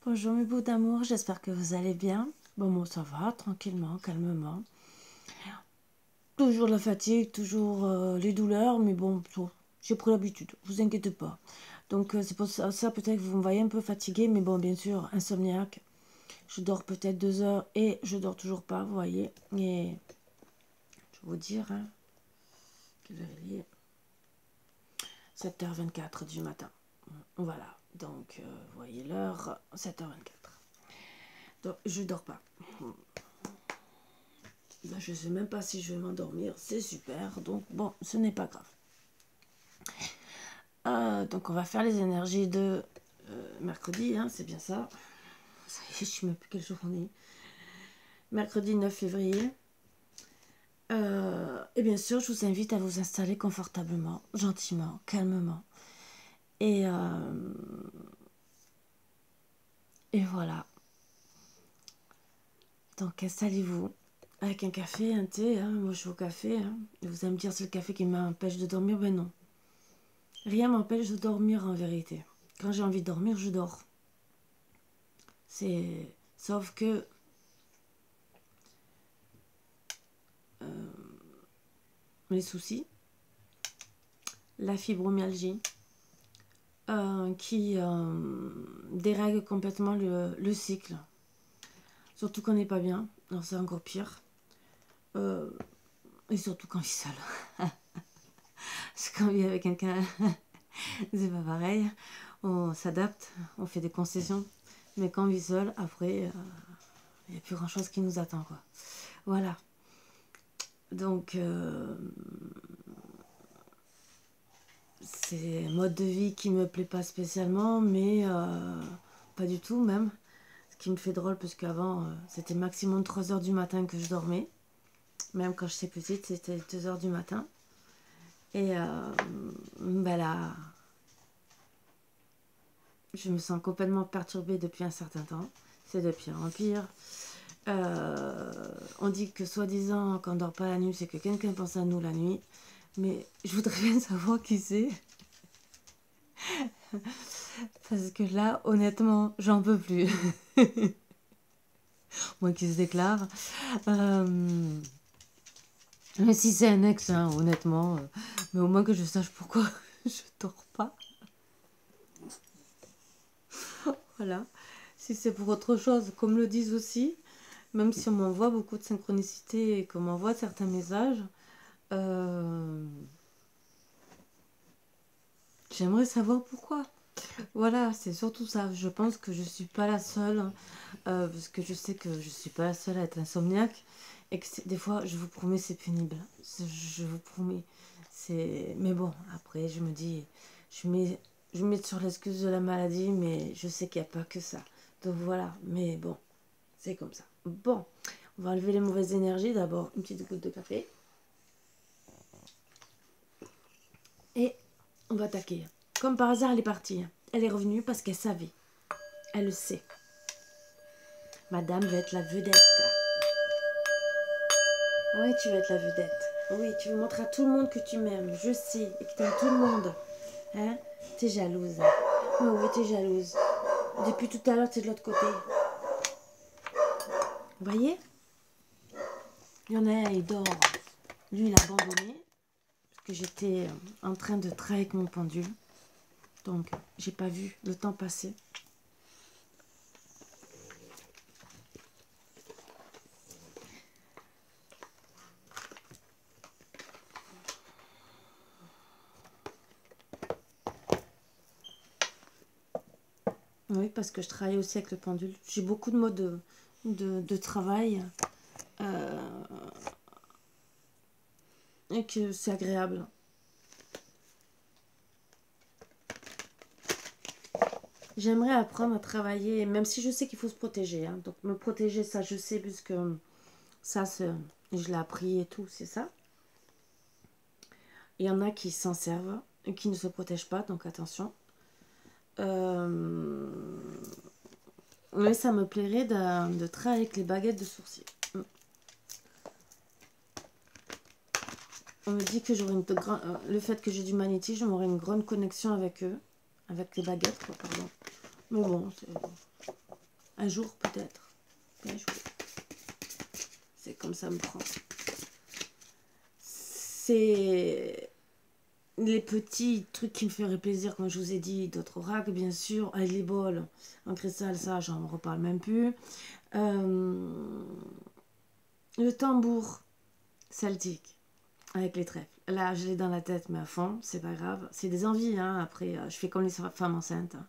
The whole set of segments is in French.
Bonjour mes bouts d'amour, j'espère que vous allez bien. Bon, moi ça va, tranquillement, calmement. Toujours la fatigue, toujours les douleurs, mais bon, j'ai pris l'habitude, vous inquiétez pas. Donc c'est pour ça peut-être que vous me voyez un peu fatiguée, mais bon, bien sûr, insomniaque. Je dors peut-être 2 heures et je dors toujours pas, vous voyez. Et je vais vous dire, hein, quelle heure il est 7h24 du matin. Voilà, donc vous voyez l'heure, 7h24. Donc je dors pas. Là, je ne sais même pas si je vais m'endormir, c'est super, donc bon, ce n'est pas grave. Donc on va faire les énergies de mercredi, hein, c'est bien ça. Ça y est, je ne sais même plus quel jour on est. Mercredi 9 février. Et bien sûr, je vous invite à vous installer confortablement, gentiment, calmement. Et voilà. Donc installez-vous avec un café, un thé. Hein. Moi, je suis au café. Hein. Et vous allez me dire, c'est le café qui m'empêche de dormir. Ben non. Rien m'empêche de dormir en vérité. Quand j'ai envie de dormir, je dors. Sauf que les soucis, la fibromyalgie, qui dérègle complètement le cycle. Surtout quand on n'est pas bien, alors c'est encore pire. Et surtout quand on vit seul. Parce qu'on vit avec quelqu'un, c'est pas pareil. On s'adapte, on fait des concessions. Mais quand on vit seul, après, il n'y a plus grand chose qui nous attend, quoi. Voilà. Donc, c'est un mode de vie qui me plaît pas spécialement, mais pas du tout même. Ce qui me fait drôle, parce qu'avant, c'était maximum 3 heures du matin que je dormais. Même quand j'étais petite, c'était 2 heures du matin. Et ben là, je me sens complètement perturbée depuis un certain temps. C'est de pire en pire. On dit que soi-disant, quand on dort pas la nuit, c'est que quelqu'un pense à nous la nuit. Mais je voudrais bien savoir qui c'est. Parce que là, honnêtement, j'en peux plus. Moi qui se déclare. Mais si c'est un ex, hein, honnêtement. Mais au moins que je sache pourquoi je dors pas. Voilà. Si c'est pour autre chose, comme le disent aussi, même si on m'envoie beaucoup de synchronicité et qu'on m'envoie certains messages, j'aimerais savoir pourquoi. Voilà, c'est surtout ça. Je pense que je suis pas la seule, hein, parce que je sais que je suis pas la seule à être insomniaque, et que des fois, je vous promets, c'est pénible. Je vous promets. Mais bon, après, je me dis, je mets sur l'excuse de la maladie, mais je sais qu'il n'y a pas que ça. Donc voilà, mais bon, c'est comme ça. Bon, on va enlever les mauvaises énergies. D'abord, une petite goutte de café. Et on va attaquer. Comme par hasard, elle est partie. Elle est revenue parce qu'elle savait. Elle le sait. Madame veut être la vedette. Oui, tu veux être la vedette. Oui, tu veux montrer à tout le monde que tu m'aimes. Je sais. Et que tu aimes tout le monde. Hein? T'es jalouse. Oh oui, t'es jalouse. Depuis tout à l'heure, t'es de l'autre côté. Vous voyez? Il y en a un, il dort. Lui, il a abandonné. Parce que j'étais en train de travailler avec mon pendule. Donc, j'ai pas vu le temps passer. Oui, parce que je travaille aussi avec le pendule. J'ai beaucoup de modes de travail. Et que c'est agréable. J'aimerais apprendre à travailler, même si je sais qu'il faut se protéger. Hein. Donc me protéger, ça je sais, puisque ça, je l'ai appris et tout, c'est ça. Il y en a qui s'en servent et qui ne se protègent pas, donc attention. Mais ça me plairait de travailler avec les baguettes de sourcils. On me dit que j'aurais le fait que j'ai du magnétisme, j'aurais une grande connexion avec eux, avec les baguettes, quoi, pardon. Mais bon, Un jour peut-être. Un jour. C'est comme ça me prend. C'est les petits trucs qui me feraient plaisir, comme je vous ai dit, d'autres racks, bien sûr. Avec les bols en cristal, ça, j'en reparle même plus. Le tambour celtique avec les trèfles. Là, je l'ai dans la tête, mais à fond, c'est pas grave. C'est des envies, hein. Après, je fais comme les femmes enceintes. Hein.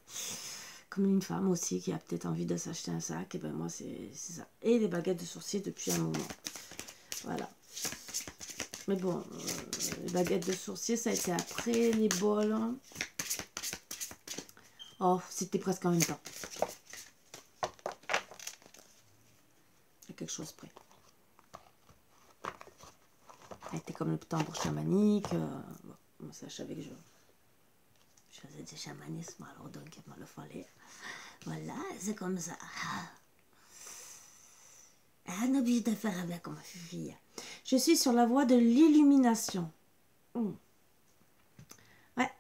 Comme une femme aussi qui a peut-être envie de s'acheter un sac. Et ben moi, c'est ça. Et des baguettes de sourcier depuis un moment. Voilà. Mais bon, les baguettes de sourcier, ça a été après les bols. Oh, c'était presque en même temps. Il y a quelque chose près. Ça a été comme le tambour chamanique. Bon, ça, je savais que je faisais du chamanisme, alors donc il me le fallait. Voilà, c'est comme ça. On est obligé de faire avec ma fille. Je suis sur la voie de l'illumination. Ouais.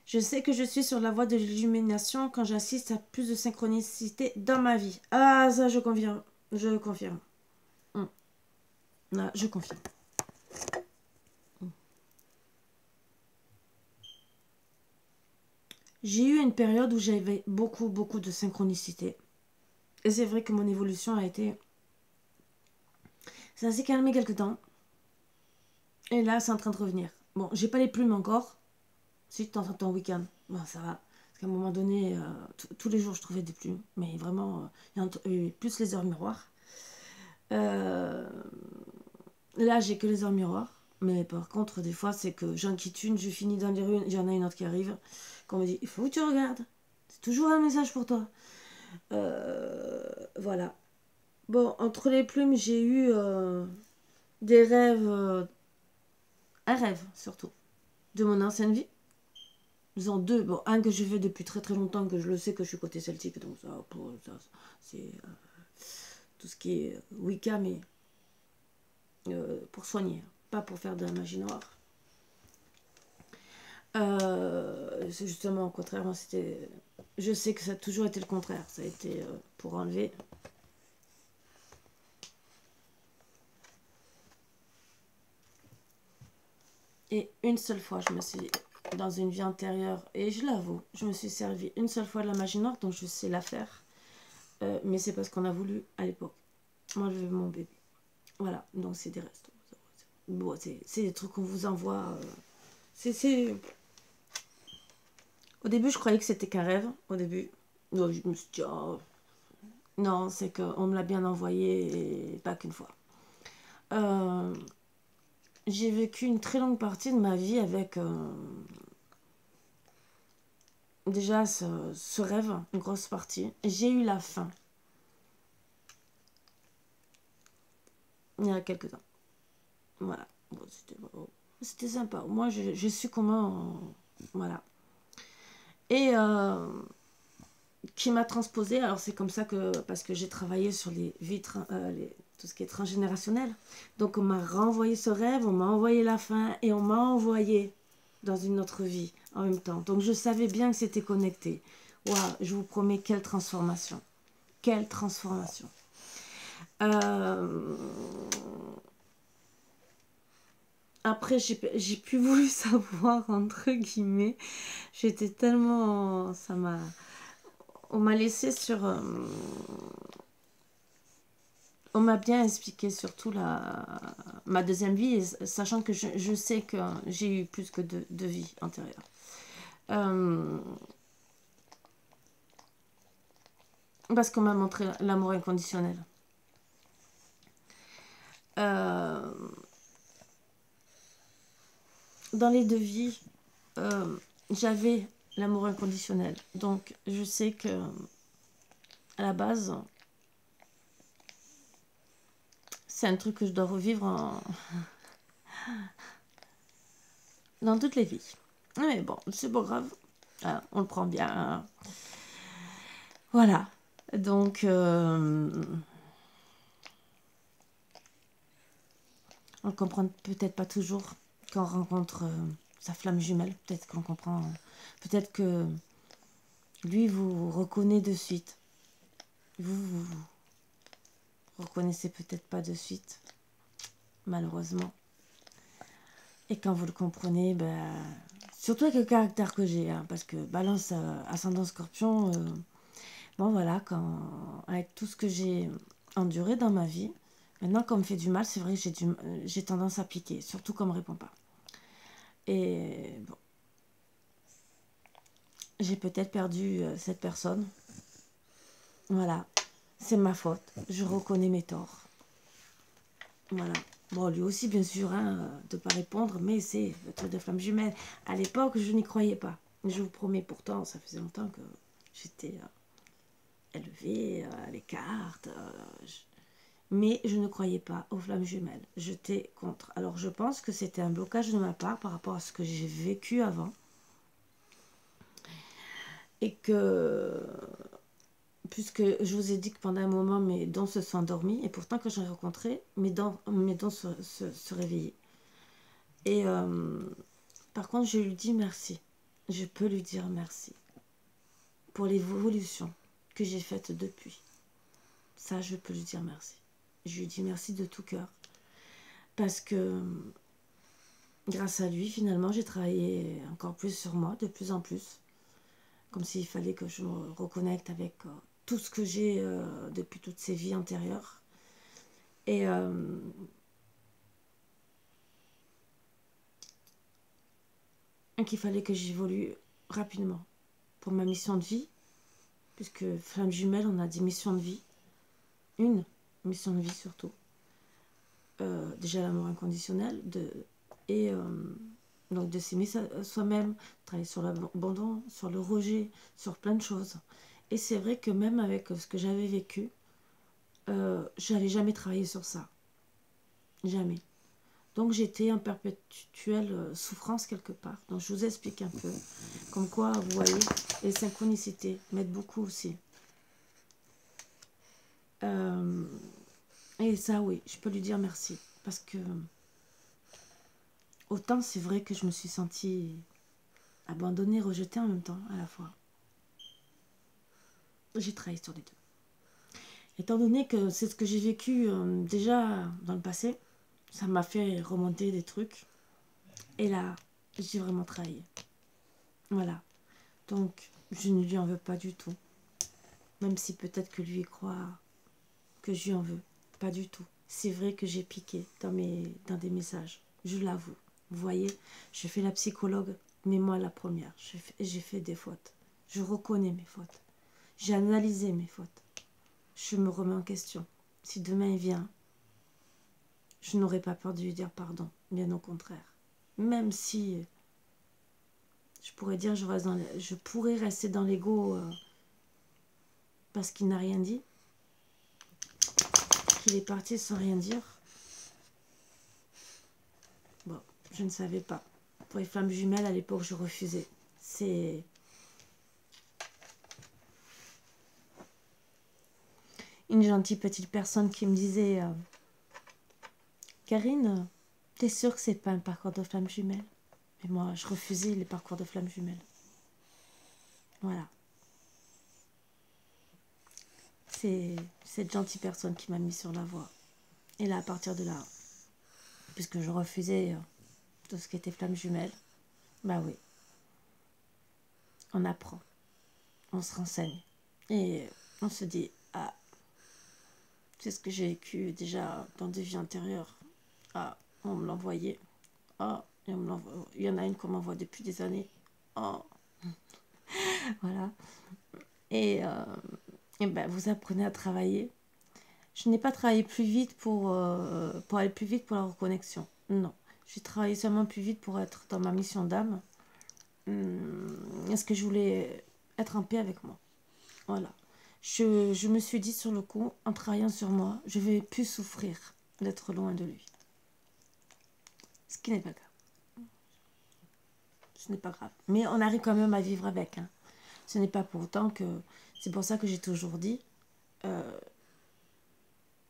Je sais que je suis sur la voie de l'illumination quand j'assiste à plus de synchronicité dans ma vie. Ah, ça, je confirme. Je confirme. Là, je confirme. J'ai eu une période où j'avais beaucoup de synchronicité. Et c'est vrai que mon évolution a été... Ça s'est calmé quelque temps. Et là, c'est en train de revenir. Bon, j'ai pas les plumes encore. Si de temps en temps, week-end. Bon, ça va. Parce qu'à un moment donné, tous les jours, je trouvais des plumes. Mais vraiment, plus les heures miroirs. Là, j'ai que les heures miroirs. Mais par contre, des fois, c'est que j'en quitte une, je finis dans les rues, il y en a une autre qui arrive. Qu'on me dit, il faut que tu regardes. C'est toujours un message pour toi. Voilà. Bon, entre les plumes, j'ai eu des rêves. Un rêve, surtout. De mon ancienne vie. Disons deux. Bon, un que je fais depuis très longtemps, que je le sais que je suis côté celtique. Donc ça c'est tout ce qui est Wicca, mais pour soigner. Pas pour faire de la magie noire. C'est justement au contraire, moi c'était... Je sais que ça a toujours été le contraire. Ça a été pour enlever... Et une seule fois, je me suis, dans une vie antérieure, et je l'avoue, je me suis servi une seule fois de la magie noire, donc je sais la faire. Mais c'est parce qu'on a voulu, à l'époque, m'enlever mon bébé. Voilà, donc c'est des restes. Bon, c'est des trucs qu'on vous envoie. Au début, je croyais que c'était qu'un rêve. Au début, donc, je me suis dit, oh, non, c'est qu'on me l'a bien envoyé, et pas qu'une fois. J'ai vécu une très longue partie de ma vie avec déjà ce rêve, une grosse partie. J'ai eu la fin. Il y a quelques temps. Voilà. Bon, c'était sympa. Moi, je su comment... voilà. Et qui m'a transposé. Alors, c'est comme ça que... Parce que j'ai travaillé sur les vitres, tout ce qui est transgénérationnel. Donc, on m'a renvoyé ce rêve, on m'a envoyé la fin et on m'a envoyé dans une autre vie en même temps. Donc, je savais bien que c'était connecté. Waouh, je vous promets, quelle transformation. Quelle transformation. Après, j'ai plus voulu savoir, entre guillemets. J'étais tellement... Ça m'a... On m'a laissé sur... On m'a bien expliqué surtout ma deuxième vie, sachant que je sais que j'ai eu plus que deux vies antérieures. Parce qu'on m'a montré l'amour inconditionnel. Dans les deux vies, j'avais l'amour inconditionnel. Donc, je sais que, à la base, c'est un truc que je dois revivre dans toutes les vies. Mais bon, c'est pas grave. On le prend bien. Voilà. Donc, on comprend peut-être pas toujours quand on rencontre sa flamme jumelle. Peut-être qu'on comprend. Peut-être que Lui vous reconnaît de suite. Vous reconnaissez peut-être pas de suite, malheureusement. Et quand vous le comprenez, ben, surtout avec le caractère que j'ai, hein, parce que balance ascendant scorpion, bon voilà, avec tout ce que j'ai enduré dans ma vie, maintenant quand on me fait du mal, c'est vrai que j'ai tendance à piquer, surtout quand on me répond pas. Et bon, j'ai peut-être perdu cette personne. Voilà, c'est ma faute, je reconnais mes torts. Voilà. Bon, lui aussi, bien sûr, hein, de ne pas répondre, mais c'est le truc de flamme jumelle. À l'époque, je n'y croyais pas. Je vous promets, pourtant, ça faisait longtemps que j'étais élevée à l'écart. Mais je ne croyais pas aux flammes jumelles. J'étais contre. Alors, je pense que c'était un blocage de ma part par rapport à ce que j'ai vécu avant. Et que, puisque je vous ai dit que pendant un moment, mes dons se sont endormis. Et pourtant, quand j'ai rencontré, mes dons se réveillaient. Et par contre, je lui dis merci. Je peux lui dire merci pour l'évolution que j'ai faite depuis. Ça, je peux lui dire merci. Je lui dis merci de tout cœur. Parce que grâce à lui, finalement, j'ai travaillé encore plus sur moi, de plus en plus. Comme s'il fallait que je me reconnecte avec tout ce que j'ai depuis toutes ces vies antérieures. Et qu'il fallait que j'évolue rapidement pour ma mission de vie. Puisque flamme jumelle, on a des missions de vie. Une mission de vie surtout. Déjà l'amour inconditionnel. Et donc de s'aimer soi-même, travailler sur l'abandon, sur le rejet, sur plein de choses. Et c'est vrai que même avec ce que j'avais vécu, j'avais jamais travaillé sur ça. Jamais. Donc j'étais en perpétuelle souffrance quelque part. Donc je vous explique un peu. Comme quoi, vous voyez, les synchronicités m'aident beaucoup aussi. Et ça, oui, je peux lui dire merci. Parce que autant c'est vrai que je me suis sentie abandonnée, rejetée en même temps, à la fois. J'ai travaillé sur les deux. Étant donné que c'est ce que j'ai vécu déjà dans le passé, ça m'a fait remonter des trucs. Et là, j'ai vraiment travaillé. Voilà. Donc, je ne lui en veux pas du tout. Même si peut-être que lui croit que je lui en veux. Pas du tout. C'est vrai que j'ai piqué dans des messages. Je l'avoue. Vous voyez, je fais la psychologue, mais moi la première. J'ai fait des fautes. Je reconnais mes fautes. J'ai analysé mes fautes. Je me remets en question. Si demain il vient, je n'aurais pas peur de lui dire pardon. Bien au contraire. Même si je pourrais dire je pourrais rester dans l'ego parce qu'il n'a rien dit. Qu'il est parti sans rien dire. Bon, je ne savais pas. Pour les flammes jumelles, à l'époque, je refusais. C'est une gentille petite personne qui me disait Karine, t'es sûre que c'est pas un parcours de flammes jumelles? Mais moi, je refusais les parcours de flammes jumelles. Voilà. C'est cette gentille personne qui m'a mis sur la voie. Et là, à partir de là, puisque je refusais tout ce qui était flammes jumelles, bah oui, on apprend, on se renseigne. Et on se dit, ah, c'est ce que j'ai vécu déjà dans des vies antérieures. Ah, on me l'envoyait. Ah, il y en a une qu'on m'envoie depuis des années. Oh, voilà. Et, ben, vous apprenez à travailler. Je n'ai pas travaillé plus vite pour aller plus vite pour la reconnexion. Non. J'ai travaillé seulement plus vite pour être dans ma mission d'âme. Est-ce que je voulais être en paix avec moi? Voilà. Je me suis dit sur le coup, en travaillant sur moi, je vais plus souffrir d'être loin de lui. Ce qui n'est pas grave. Ce n'est pas grave. Mais on arrive quand même à vivre avec. Hein. Ce n'est pas pour autant que... C'est pour ça que j'ai toujours dit,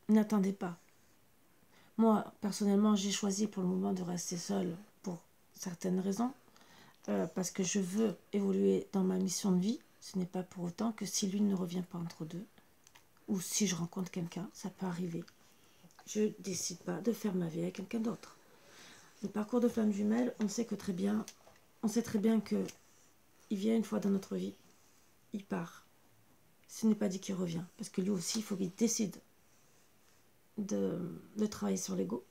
n'attendez pas. Moi, personnellement, j'ai choisi pour le moment de rester seule pour certaines raisons. Parce que je veux évoluer dans ma mission de vie. Ce n'est pas pour autant que si l'une ne revient pas entre deux, ou si je rencontre quelqu'un, ça peut arriver. Je décide pas de faire ma vie avec quelqu'un d'autre. Le parcours de flamme jumelle, on sait très bien que il vient une fois dans notre vie, il part. Ce n'est pas dit qu'il revient, parce que lui aussi, il faut qu'il décide de travailler sur l'ego.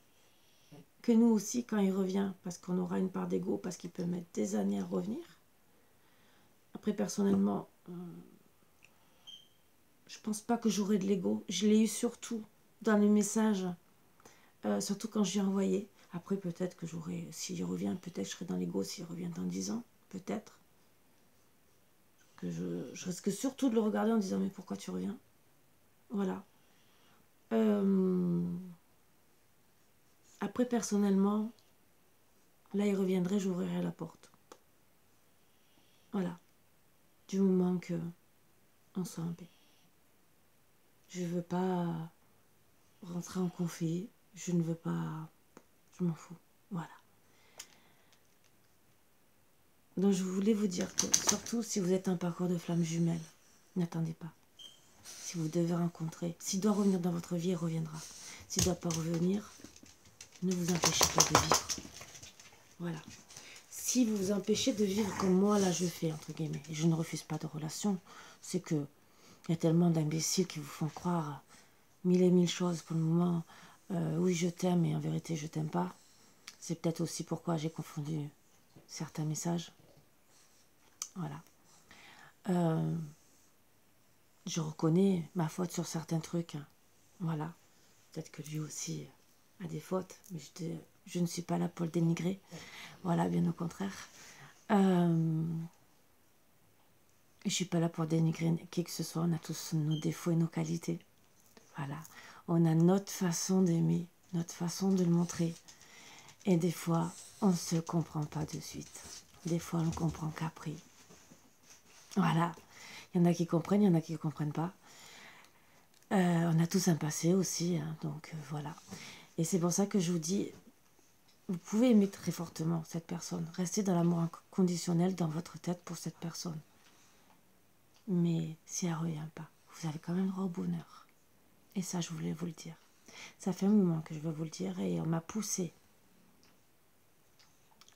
Que nous aussi, quand il revient, parce qu'on aura une part d'ego, parce qu'il peut mettre des années à revenir. Après, personnellement, je pense pas que j'aurai de l'ego. Je l'ai eu surtout dans les messages, surtout quand j'ai envoyé. Après, peut-être que j'aurai, s'il revient, peut-être que je serai dans l'ego s'il revient dans 10 ans, peut-être. Que je risque surtout de le regarder en disant, mais pourquoi tu reviens? Voilà. Après, personnellement, là, il reviendrait, j'ouvrirai la porte. Voilà. Du moment que on soit en paix. Je veux pas rentrer en conflit. Je ne veux pas... Je m'en fous. Voilà. Donc, je voulais vous dire que, surtout si vous êtes un parcours de flamme jumelle, n'attendez pas. Si vous devez rencontrer, s'il doit revenir dans votre vie, il reviendra. S'il ne doit pas revenir, ne vous empêchez pas de vivre. Voilà. Si vous vous empêchez de vivre comme moi, là, je fais, entre guillemets, et je ne refuse pas de relation, c'est que il y a tellement d'imbéciles qui vous font croire mille et mille choses pour le moment. Oui, je t'aime, et en vérité, je t'aime pas. C'est peut-être aussi pourquoi j'ai confondu certains messages. Voilà. Je reconnais ma faute sur certains trucs. Voilà. Peut-être que lui aussi a des fautes, mais je ne suis pas là pour le dénigrer. Voilà, bien au contraire. Je ne suis pas là pour dénigrer qui que ce soit. On a tous nos défauts et nos qualités. Voilà. On a notre façon d'aimer, notre façon de le montrer. Et des fois, on ne se comprend pas de suite. Des fois, on ne comprend qu'après. Voilà. Il y en a qui comprennent, il y en a qui ne comprennent pas. On a tous un passé aussi, hein, donc voilà. Et c'est pour ça que je vous dis, vous pouvez aimer très fortement cette personne. Restez dans l'amour inconditionnel dans votre tête pour cette personne. Mais si elle ne revient pas, vous avez quand même droit au bonheur. Et ça, je voulais vous le dire. Ça fait un moment que je veux vous le dire et on m'a poussé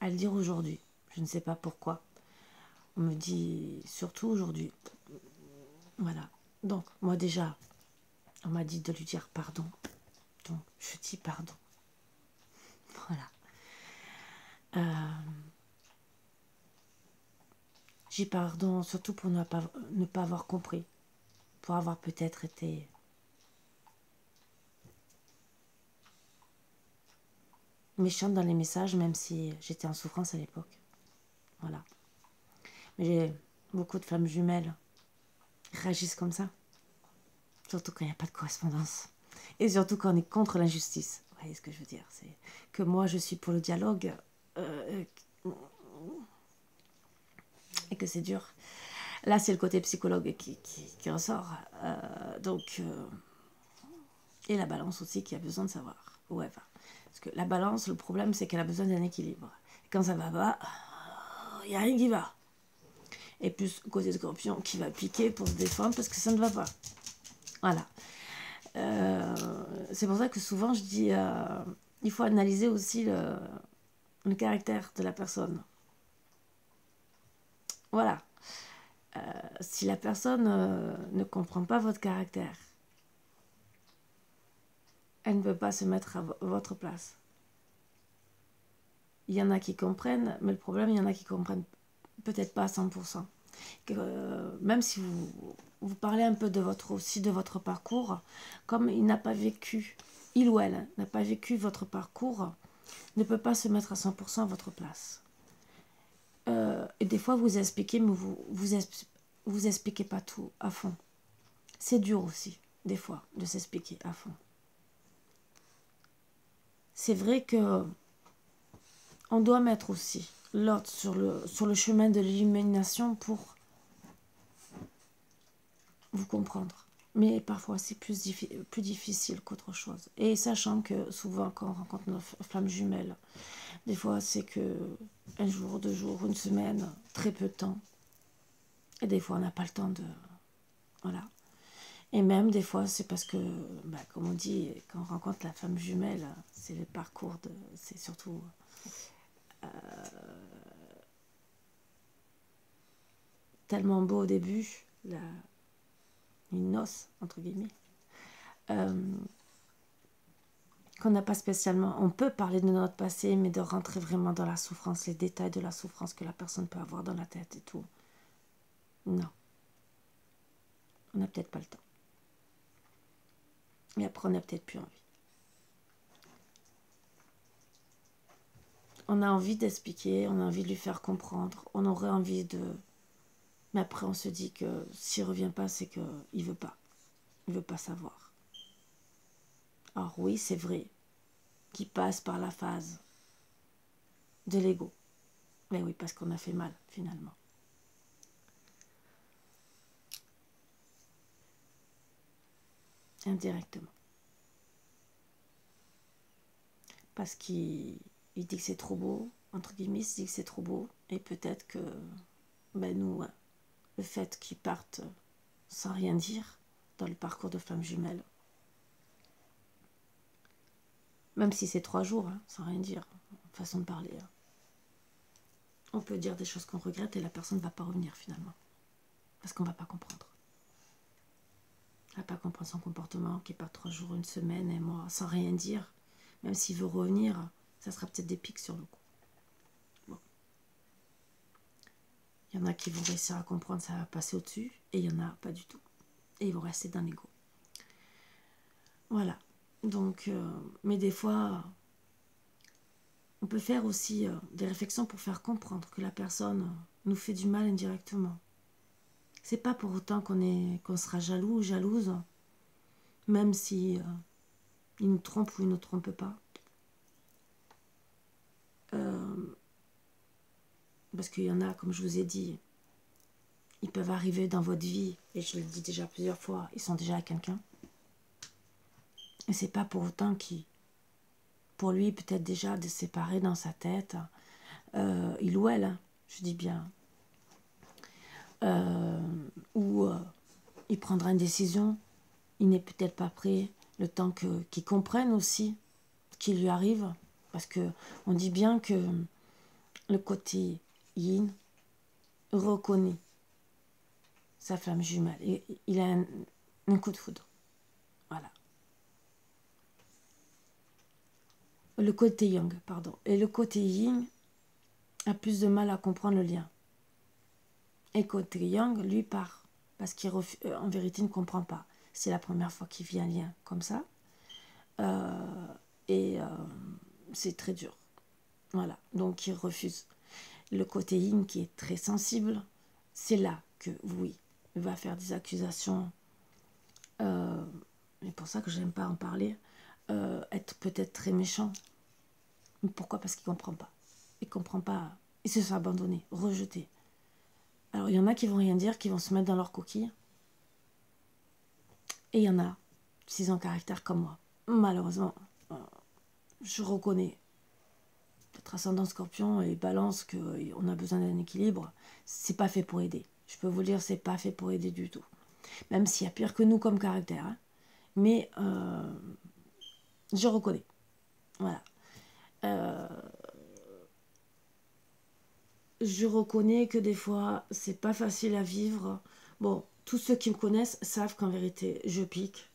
à le dire aujourd'hui. Je ne sais pas pourquoi. On me dit surtout aujourd'hui. Voilà. Donc, moi déjà, on m'a dit de lui dire pardon. Donc, je dis pardon. Voilà. J'ai pardon surtout pour ne pas avoir compris. Pour avoir peut-être été méchante dans les messages, même si j'étais en souffrance à l'époque. Voilà. Mais j'ai beaucoup de femmes jumelles qui réagissent comme ça. Surtout quand il n'y a pas de correspondance. Et surtout quand on est contre l'injustice. Vous voyez ce que je veux dire? C'est que moi, je suis pour le dialogue et que c'est dur. Là, c'est le côté psychologue qui ressort. Et la balance aussi qui a besoin de savoir où elle va. Parce que la balance, le problème, c'est qu'elle a besoin d'un équilibre. Et quand ça va pas, il n'y a rien qui va. Et plus côté scorpion qui va piquer pour se défendre parce que ça ne va pas. Voilà. C'est pour ça que souvent je dis il faut analyser aussi le caractère de la personne. Voilà. Si la personne ne comprend pas votre caractère, elle ne peut pas se mettre à votre place. Il y en a qui comprennent, mais le problème, il y en a qui comprennent peut-être pas à 100%. Même si vous parlez un peu de votre parcours, comme il n'a pas vécu, il ou elle n'a pas vécu votre parcours, ne peut pas se mettre à 100% à votre place. Et des fois, vous expliquez, mais vous expliquez pas tout à fond. C'est dur aussi, des fois, de s'expliquer à fond. C'est vrai que on doit mettre aussi l'autre sur le chemin de l'illumination pour vous comprendre. Mais parfois, c'est plus difficile qu'autre chose. Et sachant que souvent, quand on rencontre nos flammes jumelles, des fois, c'est que un jour, 2 jours, une semaine, très peu de temps. Et des fois, on n'a pas le temps de... Voilà. Et même des fois, c'est parce que, comme on dit, quand on rencontre la femme jumelle, c'est le parcours de... C'est surtout... tellement beau au début, une noce, entre guillemets, qu'on n'a pas spécialement... On peut parler de notre passé, mais de rentrer vraiment dans la souffrance, les détails de la souffrance que la personne peut avoir dans la tête et tout. Non. On n'a peut-être pas le temps. Et après, on n'a peut-être plus envie. On a envie d'expliquer, on a envie de lui faire comprendre, on aurait envie de... Mais après, on se dit que s'il ne revient pas, c'est qu'il ne veut pas. Il ne veut pas savoir. Alors oui, c'est vrai qu'il passe par la phase de l'ego. Mais oui, parce qu'on a fait mal, finalement. Indirectement. Parce qu'il dit que c'est trop beau, entre guillemets, il dit que c'est trop beau. Et peut-être que, nous, le fait qu'ils partent sans rien dire dans le parcours de femme jumelle, même si c'est 3 jours, sans rien dire, façon de parler, on peut dire des choses qu'on regrette et la personne ne va pas revenir finalement. Parce qu'on ne va pas comprendre. Elle ne va pas comprendre son comportement, qui part 3 jours, 1 semaine, un mois, sans rien dire. Même s'il veut revenir, ça sera peut-être des pics sur le coup. Bon. Il y en a qui vont réussir à comprendre, ça va passer au-dessus, et il y en a pas du tout. Et ils vont rester dans l'ego. Voilà. Donc, mais des fois, on peut faire aussi des réflexions pour faire comprendre que la personne nous fait du mal indirectement. C'est pas pour autant qu'on sera jaloux ou jalouse, même si il nous trompe ou il ne nous trompe pas. Parce qu'il y en a, comme je vous ai dit, ils peuvent arriver dans votre vie, et je le dis déjà plusieurs fois, ils sont déjà à quelqu'un. Et c'est pas pour autant qu'il, pour lui, peut-être déjà de se séparer dans sa tête, il ou elle, je dis bien, ou il prendra une décision, il n'est peut-être pas prêt, le temps qu'il comprenne aussi ce qui lui arrive, parce que on dit bien que le côté yin reconnaît sa flamme jumelle, et il a un coup de foudre, voilà. Le côté yang, pardon, et le côté yin a plus de mal à comprendre le lien. Et côté yang, lui, part, parce qu'en vérité, il ne comprend pas. C'est la première fois qu'il vit un lien comme ça. C'est très dur. Voilà, donc il refuse. Le côté yin qui est très sensible, c'est là que, oui, il va faire des accusations. C'est pour ça que je n'aime pas en parler. Être peut-être très méchant. Mais pourquoi? Parce qu'il ne comprend pas. Il ne comprend pas. Il se sent abandonné, rejeté. Alors, il y en a qui vont rien dire, qui vont se mettre dans leur coquille. Et il y en a, s'ils ont caractère comme moi. Malheureusement, je reconnais notre ascendant scorpion et balance qu'on a besoin d'un équilibre. C'est pas fait pour aider. Je peux vous le dire, c'est pas fait pour aider du tout. Même s'il y a pire que nous comme caractère. Hein. Mais je reconnais. Voilà. Je reconnais que des fois, c'est pas facile à vivre. Bon, tous ceux qui me connaissent savent qu'en vérité, je pique.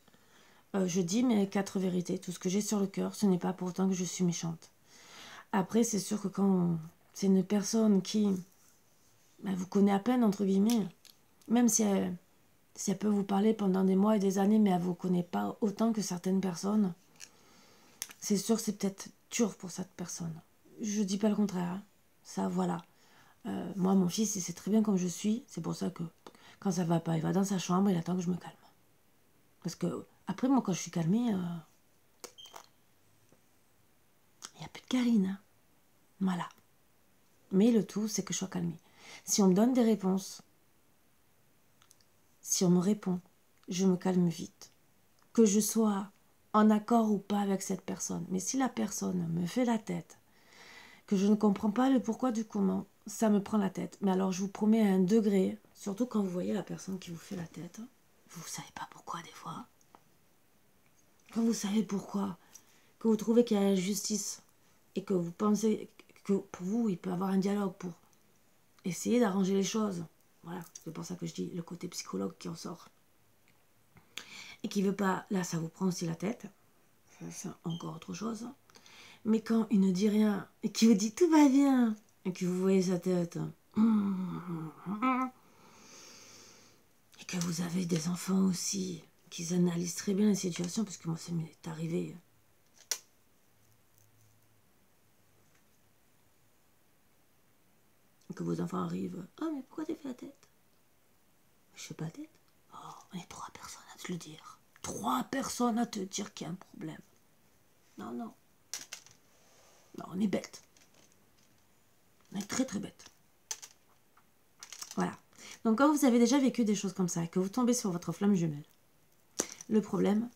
Je dis mes 4 vérités. Tout ce que j'ai sur le cœur, ce n'est pas pour autant que je suis méchante. Après, c'est sûr que quand c'est une personne qui vous connaît à peine, entre guillemets, même si elle peut vous parler pendant des mois et des années, mais elle ne vous connaît pas autant que certaines personnes, c'est sûr que c'est peut-être dur pour cette personne. Je dis pas le contraire. Hein. Ça, voilà. Moi, mon fils, il sait très bien comme je suis. C'est pour ça que quand ça va pas, il va dans sa chambre, il attend que je me calme. Parce que, après, moi, quand je suis calmée, il n'y a plus de câlin. Hein. Voilà. Mais le tout, c'est que je sois calmée. Si on me donne des réponses, si on me répond, je me calme vite. Que je sois en accord ou pas avec cette personne. Mais si la personne me fait la tête, que je ne comprends pas le pourquoi du comment, ça me prend la tête. Mais alors, je vous promets à un degré, Surtout quand vous voyez la personne qui vous fait la tête. Vous ne savez pas pourquoi des fois. Quand vous savez pourquoi, que vous trouvez qu'il y a la justice et que vous pensez que pour vous, il peut y avoir un dialogue pour essayer d'arranger les choses. Voilà, c'est pour ça que je dis le côté psychologue qui en sort. Et qui veut pas, là ça vous prend aussi la tête. Ça, c'est encore autre chose. Mais quand il ne dit rien et qu'il vous dit tout va bien et que vous voyez sa tête et que vous avez des enfants aussi qui analysent très bien la situation, parce que moi ça m'est arrivé. Que vos enfants arrivent. Oh mais pourquoi t'as fait la tête? Je fais pas la tête. Oh, on est 3 personnes à te le dire. 3 personnes à te dire qu'il y a un problème. Non, non. Non, on est bête. On est très très bête. Voilà. Donc quand vous avez déjà vécu des choses comme ça et que vous tombez sur votre flamme jumelle, le problème,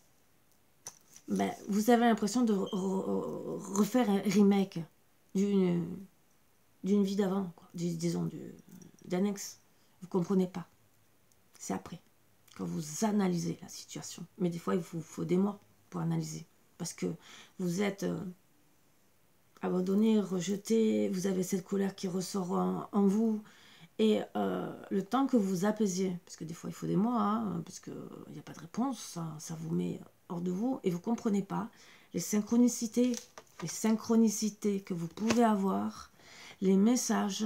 ben, vous avez l'impression de refaire un remake d'une vie d'avant, disons, d'un ex. Vous comprenez pas. C'est après, quand vous analysez la situation. Mais des fois, il vous faut des mois pour analyser. Parce que vous êtes abandonné, rejeté, vous avez cette colère qui ressort en vous. Et le temps que vous apaisiez, parce que des fois il faut des mois, hein, parce qu'il n'y a pas de réponse, ça vous met hors de vous, et vous ne comprenez pas les synchronicités que vous pouvez avoir, les messages,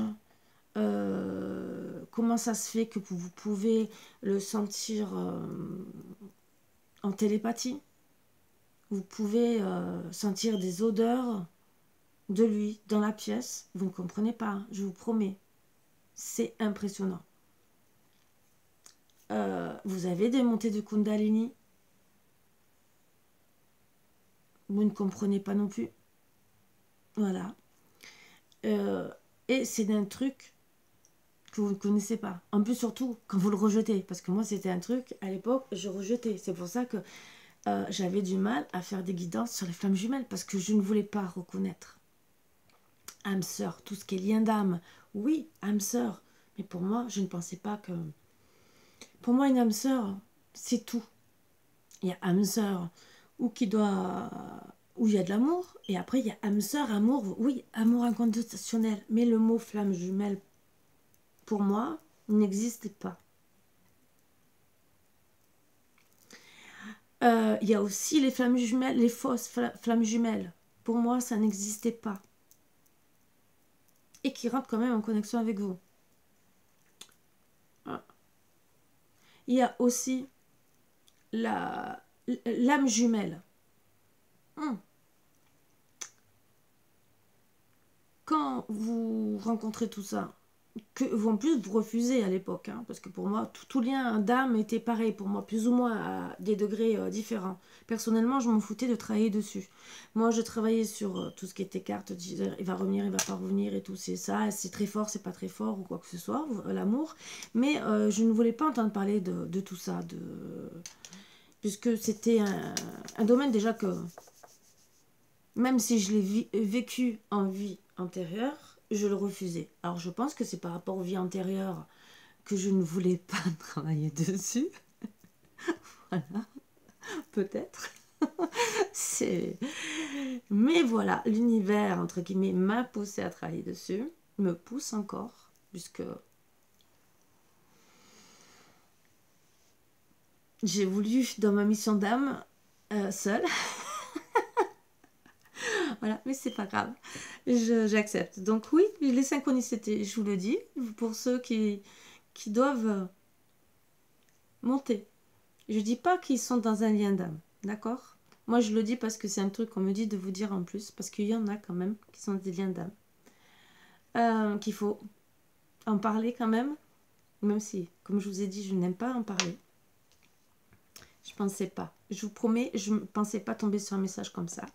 comment ça se fait que vous pouvez le sentir en télépathie, vous pouvez sentir des odeurs de lui dans la pièce, vous ne comprenez pas, je vous promets. C'est impressionnant. Vous avez des montées de Kundalini. Vous ne comprenez pas non plus. Voilà. Et c'est un truc que vous ne connaissez pas. En plus, surtout, quand vous le rejetez. Parce que moi, c'était un truc, à l'époque, je rejetais. C'est pour ça que j'avais du mal à faire des guidances sur les flammes jumelles. Parce que je ne voulais pas reconnaître. Âme sœur, tout ce qui est lien d'âme. Oui, âme sœur. Mais pour moi, je ne pensais pas que... Pour moi, une âme sœur, c'est tout. Il y a âme sœur où il y a de l'amour, et après il y a âme sœur, amour, oui, amour inconditionnel. Mais le mot flamme jumelle, pour moi, n'existe pas. Il y a aussi les flammes jumelles, les fausses flammes jumelles. Pour moi, ça n'existait pas. Et qui rentrent quand même en connexion avec vous. Il y a aussi l'âme jumelle. Quand vous rencontrez tout ça, que vous en plus vous refusez à l'époque, hein, parce que pour moi tout lien d'âme était pareil pour moi, plus ou moins à des degrés différents. Personnellement, je m'en foutais de travailler dessus. Moi, je travaillais sur tout ce qui était carte, il va revenir, il va pas revenir et tout, c'est ça, c'est très fort, c'est pas très fort ou quoi que ce soit, l'amour. Mais je ne voulais pas entendre parler de tout ça, puisque c'était un domaine déjà que, même si je l'ai vécu en vie antérieure, je le refusais. Alors je pense que c'est par rapport aux vies antérieures que je ne voulais pas travailler dessus. Voilà, peut-être. Mais voilà, l'univers, entre guillemets, m'a poussé à travailler dessus, me pousse encore, puisque j'ai voulu, dans ma mission d'âme, seule. Voilà, mais c'est pas grave, j'accepte. Donc oui, les synchronicités, je vous le dis, pour ceux qui doivent monter. Je dis pas qu'ils sont dans un lien d'âme, d'accord? Moi je le dis parce que c'est un truc qu'on me dit de vous dire en plus, parce qu'il y en a quand même qui sont des liens d'âme. Qu'il faut en parler quand même, si, comme je vous ai dit, je n'aime pas en parler. Je pensais pas, je vous promets, je ne pensais pas tomber sur un message comme ça.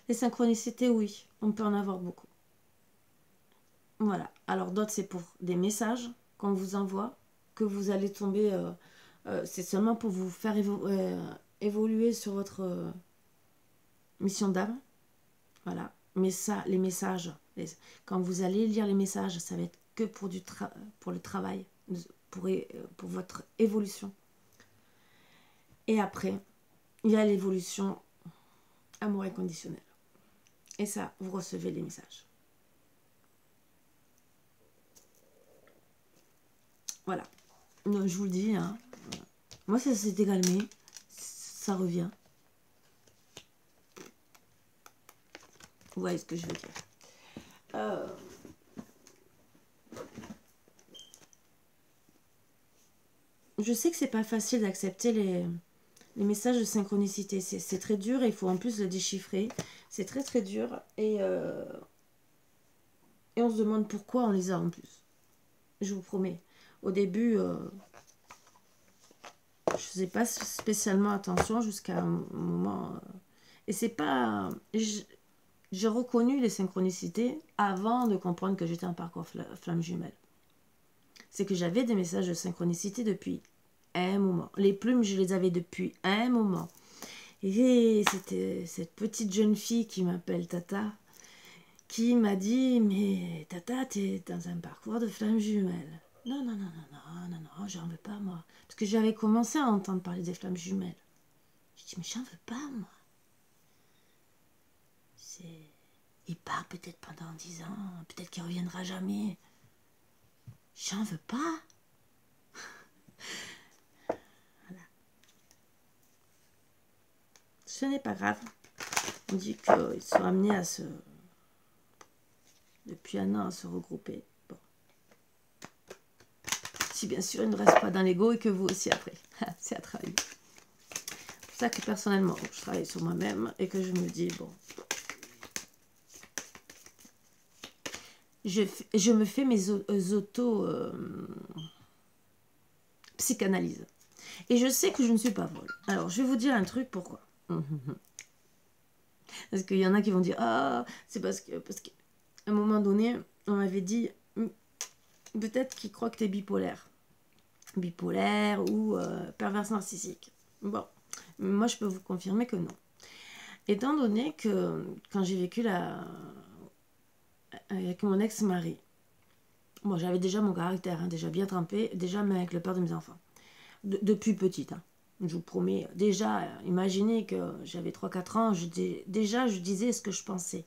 Les synchronicités, oui, on peut en avoir beaucoup. Voilà. Alors d'autres, c'est pour des messages qu'on vous envoie, que vous allez tomber... c'est seulement pour vous faire évoluer sur votre mission d'âme. Voilà. Mais ça, les messages, quand vous allez lire les messages, ça va être que pour le travail, pour votre évolution. Et après, il y a l'évolution amour inconditionnel. Et ça, vous recevez les messages. Voilà. Donc, je vous le dis, hein, moi ça s'était calmé, ça revient. Vous voyez ce que je veux dire. Je sais que c'est pas facile d'accepter les messages de synchronicité. C'est très dur et il faut en plus le déchiffrer. C'est très très dur et on se demande pourquoi on les a en plus. Je vous promets. Au début, je faisais pas spécialement attention jusqu'à un moment. Et c'est pas... J'ai reconnu les synchronicités avant de comprendre que j'étais un parcours flamme jumelle. C'est que j'avais des messages de synchronicité depuis un moment. Les plumes, je les avais depuis un moment. Et c'était cette petite jeune fille qui m'appelle Tata, qui m'a dit, mais Tata, t'es dans un parcours de flamme jumelle. Non, non, non, non, non, non, non, j'en veux pas, moi. Parce que j'avais commencé à entendre parler des flammes jumelles. Je dis, mais j'en veux pas, moi. Il part peut-être pendant 10 ans, peut-être qu'il reviendra jamais. J'en veux pas. Voilà. Ce n'est pas grave. On dit qu'ils sont amenés à depuis un an, à se regrouper. Bon. Si bien sûr, ils ne restent pas dans l'ego et que vous aussi après. C'est à travailler. C'est pour ça que personnellement, je travaille sur moi-même et que je me dis, bon... Je me fais mes auto-psychanalyses. Et je sais que je ne suis pas folle. Alors, je vais vous dire un truc, pourquoi. Parce qu'il y en a qui vont dire, ah, c'est parce qu'à un moment donné, on m'avait dit, peut-être qu'ils croient que tu es bipolaire. Bipolaire ou perverse narcissique. Bon, moi, je peux vous confirmer que non. Étant donné que quand j'ai vécu avec mon ex-mari, bon, j'avais déjà mon caractère, hein, déjà bien trempé, déjà même avec le père de mes enfants. Depuis petite, hein. Je vous promets. Déjà, imaginez que j'avais 3-4 ans, déjà je disais ce que je pensais.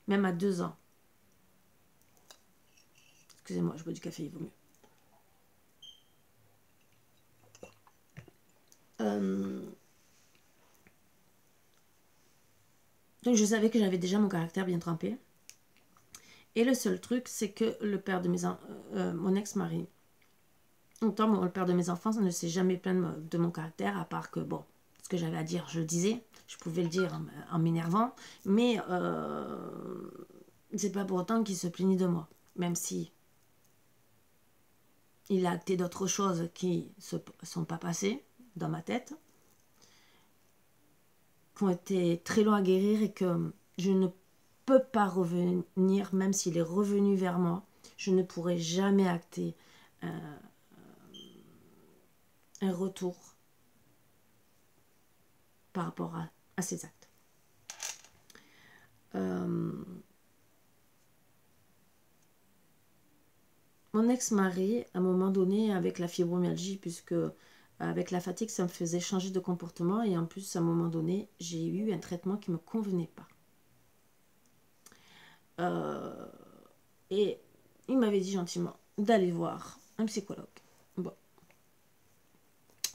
Même à 2 ans. Excusez-moi, je bois du café, il vaut mieux. Donc je savais que j'avais déjà mon caractère bien trempé. Et le seul truc, c'est que le père de mon ex-mari, autant le père de mes enfants, ça ne s'est jamais plaint de mon caractère, à part que, bon, ce que j'avais à dire, je le disais. Je pouvais le dire en m'énervant, mais c'est pas pour autant qu'il se plaignait de moi. Même si il a acté d'autres choses qui ne sont pas passées dans ma tête, qui ont été très longs à guérir et que je ne peux pas revenir, même s'il est revenu vers moi, je ne pourrai jamais acter un retour par rapport à ces actes. Mon ex-mari, à un moment donné, avec la fibromyalgie, puisque avec la fatigue, ça me faisait changer de comportement, et en plus, à un moment donné, j'ai eu un traitement qui ne me convenait pas. Et il m'avait dit gentiment d'aller voir un psychologue. Bon.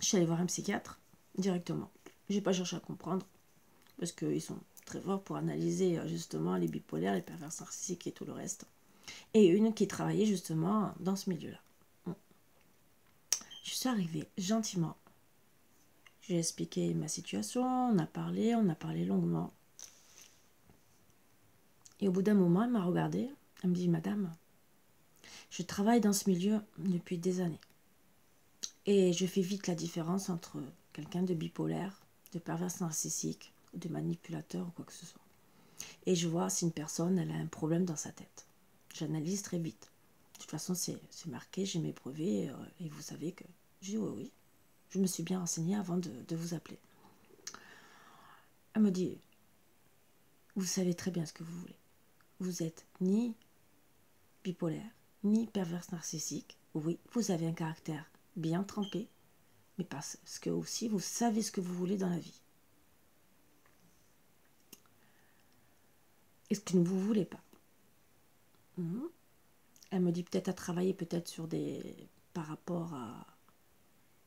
Je suis allée voir un psychiatre directement. J'ai pas cherché à comprendre, parce qu'ils sont très forts pour analyser justement les bipolaires, les pervers narcissiques et tout le reste. Et une qui travaillait justement dans ce milieu-là. Bon. Je suis arrivée gentiment. J'ai expliqué ma situation, on a parlé longuement. Et au bout d'un moment, elle m'a regardée, elle me dit, madame, je travaille dans ce milieu depuis des années. Et je fais vite la différence entre quelqu'un de bipolaire, de perverse narcissique, de manipulateur ou quoi que ce soit. Et je vois si une personne, elle a un problème dans sa tête. J'analyse très vite. De toute façon, c'est marqué, j'ai mes brevets, et vous savez que... J'ai dit oui, oui. Je me suis bien renseignée avant de vous appeler. me dit, vous savez très bien ce que vous voulez. Vous êtes ni bipolaire, ni perverse narcissique. Oui, vous avez un caractère bien trempé, mais parce que aussi vous savez ce que vous voulez dans la vie. Et ce que vous ne voulez pas. Elle me dit peut-être à travailler peut-être sur par rapport à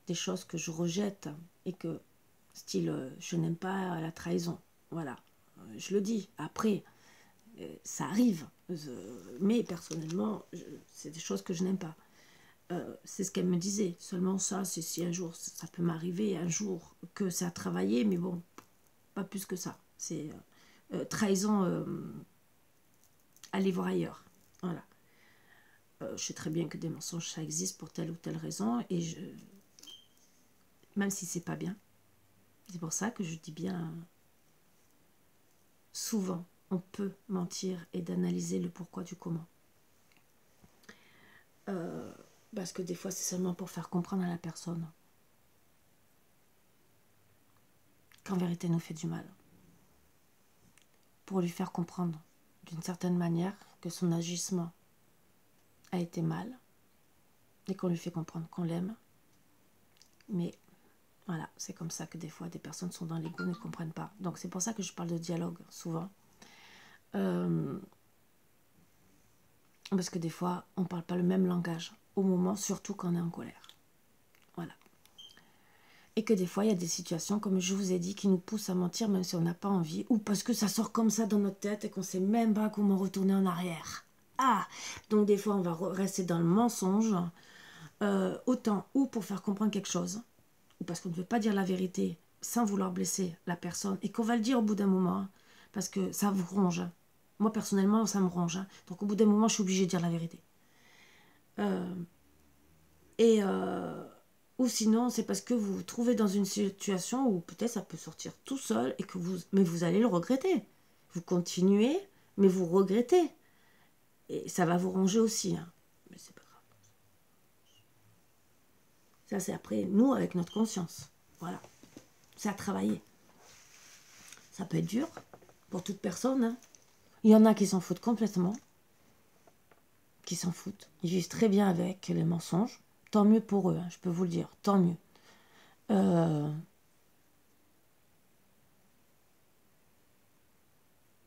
des choses que je rejette et que, style, je n'aime pas la trahison. Voilà, je le dis. Après, ça arrive. Mais personnellement, c'est des choses que je n'aime pas. C'est ce qu'elle me disait. Seulement ça, c'est si un jour, ça peut m'arriver un jour que ça a travaillé, mais bon, pas plus que ça. C'est trahison, aller voir ailleurs. Voilà. Je sais très bien que des mensonges, ça existe pour telle ou telle raison, et même si c'est pas bien. C'est pour ça que je dis bien, souvent, on peut mentir et d'analyser le pourquoi du comment. Parce que des fois, c'est seulement pour faire comprendre à la personne qu'en vérité, nous fait du mal. Pour lui faire comprendre, d'une certaine manière, que son agissement a été mal, et qu'on lui fait comprendre qu'on l'aime. Mais voilà, c'est comme ça que des fois, des personnes sont dans l'ego, ne comprennent pas. Donc c'est pour ça que je parle de dialogue, souvent. Parce que des fois, on ne parle pas le même langage, au moment, surtout quand on est en colère. Voilà. Et que des fois, il y a des situations, comme je vous ai dit, qui nous poussent à mentir, même si on n'a pas envie, ou parce que ça sort comme ça dans notre tête et qu'on ne sait même pas comment retourner en arrière. Ah, donc des fois, on va rester dans le mensonge, autant ou pour faire comprendre quelque chose, ou parce qu'on ne veut pas dire la vérité sans vouloir blesser la personne, et qu'on va le dire au bout d'un moment, parce que ça vous ronge. Moi, personnellement, ça me ronge. Donc, au bout d'un moment, je suis obligée de dire la vérité. Ou sinon, c'est parce que vous vous trouvez dans une situation où peut-être ça peut sortir tout seul, et que mais vous allez le regretter. Vous continuez, mais vous regrettez. Et ça va vous ronger aussi. Mais c'est pas grave. Ça, c'est après, nous, avec notre conscience. Voilà. C'est à travailler. Ça peut être dur pour toute personne. Il y en a qui s'en foutent complètement. Qui s'en foutent. Ils vivent très bien avec les mensonges. Tant mieux pour eux, je peux vous le dire. Tant mieux.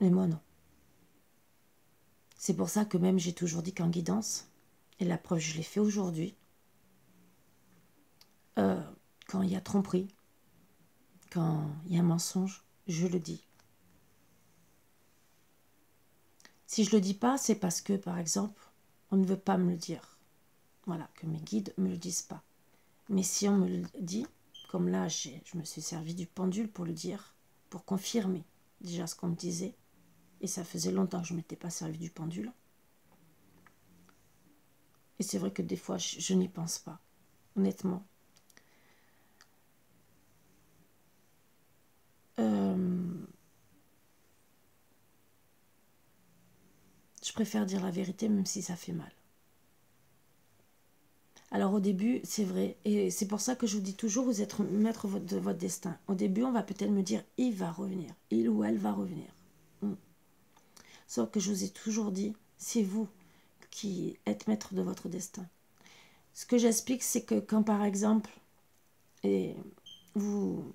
Mais moi, non. C'est pour ça que même j'ai toujours dit qu'en guidance, et la preuve, je l'ai fait aujourd'hui, quand il y a tromperie, quand il y a un mensonge, je le dis. Si je le dis pas, c'est parce que, par exemple, on ne veut pas me le dire. Voilà, que mes guides ne me le disent pas. Mais si on me le dit, comme là, je me suis servi du pendule pour le dire, pour confirmer déjà ce qu'on me disait, et ça faisait longtemps que je ne m'étais pas servi du pendule. Et c'est vrai que des fois, je n'y pense pas, honnêtement. Je préfère dire la vérité même si ça fait mal. Alors au début, c'est vrai, et c'est pour ça que je vous dis toujours, vous êtes maître de votre destin. Au début, on va peut-être me dire, il va revenir, il ou elle va revenir. Sauf que je vous ai toujours dit, c'est vous qui êtes maître de votre destin. Ce que j'explique, c'est que quand par exemple, vous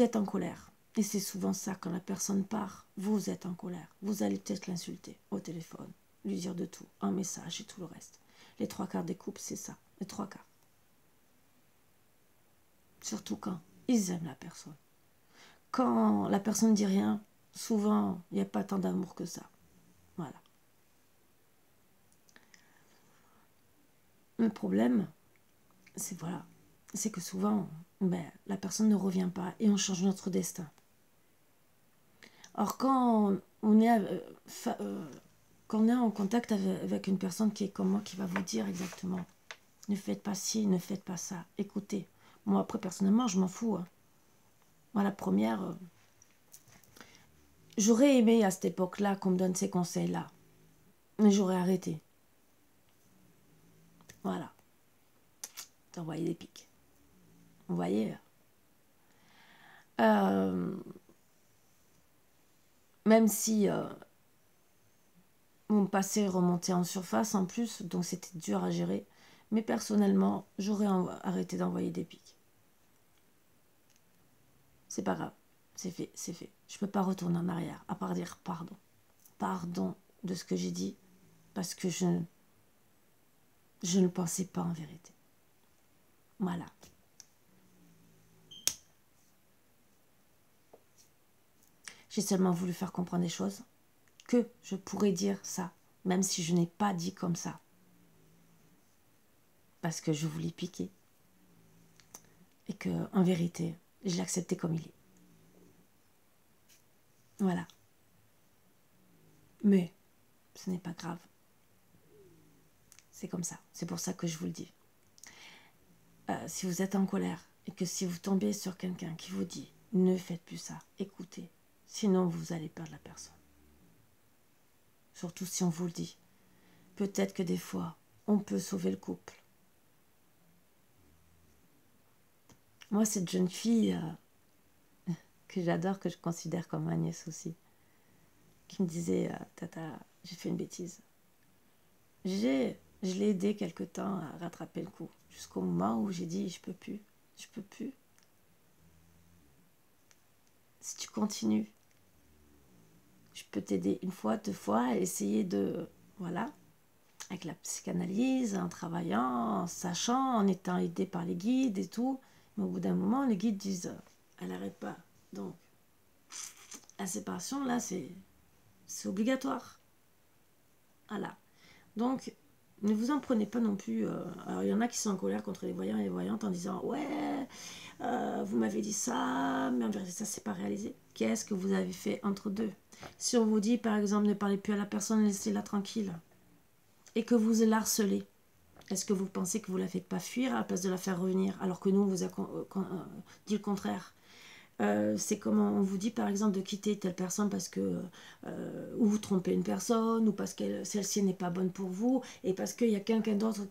êtes en colère, et c'est souvent ça, quand la personne part, vous êtes en colère, vous allez peut-être l'insulter au téléphone, lui dire de tout, un message et tout le reste. Les 3/4 des couples, c'est ça, les 3/4. Surtout quand ils aiment la personne. Quand la personne ne dit rien, souvent, il n'y a pas tant d'amour que ça. Voilà. Le problème, c'est que souvent, la personne ne revient pas et on change notre destin. Or, quand on est en contact avec une personne qui est comme moi, qui va vous dire exactement, ne faites pas ci, ne faites pas ça, écoutez. Moi, après, personnellement, je m'en fous. Moi, la première, j'aurais aimé à cette époque-là qu'on me donne ces conseils-là. Mais j'aurais arrêté. Voilà. T'envoyais des pics. Vous voyez même si mon passé remontait en surface en plus, donc c'était dur à gérer. Mais personnellement, j'aurais arrêté d'envoyer des pics. C'est pas grave, c'est fait, c'est fait. Je peux pas retourner en arrière, à part dire pardon. Pardon de ce que j'ai dit, parce que je ne le pensais pas en vérité. Voilà. J'ai seulement voulu faire comprendre des choses, que je pourrais dire ça, même si je n'ai pas dit comme ça. Parce que je voulais piquer. Et que, en vérité, je l'acceptais comme il est. Voilà. Mais, ce n'est pas grave. C'est comme ça. C'est pour ça que je vous le dis. Si vous êtes en colère et que si vous tombez sur quelqu'un qui vous dit « Ne faites plus ça, écoutez », sinon vous allez perdre la personne. Surtout si on vous le dit. Peut-être que des fois, on peut sauver le couple. Moi, cette jeune fille que j'adore, que je considère comme ma nièce aussi, qui me disait Tata, j'ai fait une bêtise. Je l'ai aidé quelque temps à rattraper le coup, jusqu'au moment où j'ai dit je peux plus. Si tu continues, je peux t'aider une fois, 2 fois, à essayer de, voilà, avec la psychanalyse, en travaillant, en sachant, en étant aidé par les guides et tout. Mais au bout d'un moment, les guides disent elle n'arrête pas. Donc, la séparation, là, c'est obligatoire. Voilà. Donc, ne vous en prenez pas non plus. Alors, il y en a qui sont en colère contre les voyants et les voyantes en disant ouais, vous m'avez dit ça, mais en vérité, ça s'est pas réalisé. Qu'est-ce que vous avez fait entre deux? Si on vous dit, par exemple, ne parlez plus à la personne, laissez-la tranquille, et que vous la harcelez, est-ce que vous pensez que vous la faites pas fuir à la place de la faire revenir, alors que nous, on vous a dit le contraire? C'est comme on vous dit par exemple de quitter telle personne parce que ou vous trompez une personne, ou parce que celle-ci n'est pas bonne pour vous, et parce qu'il y a quelqu'un d'autre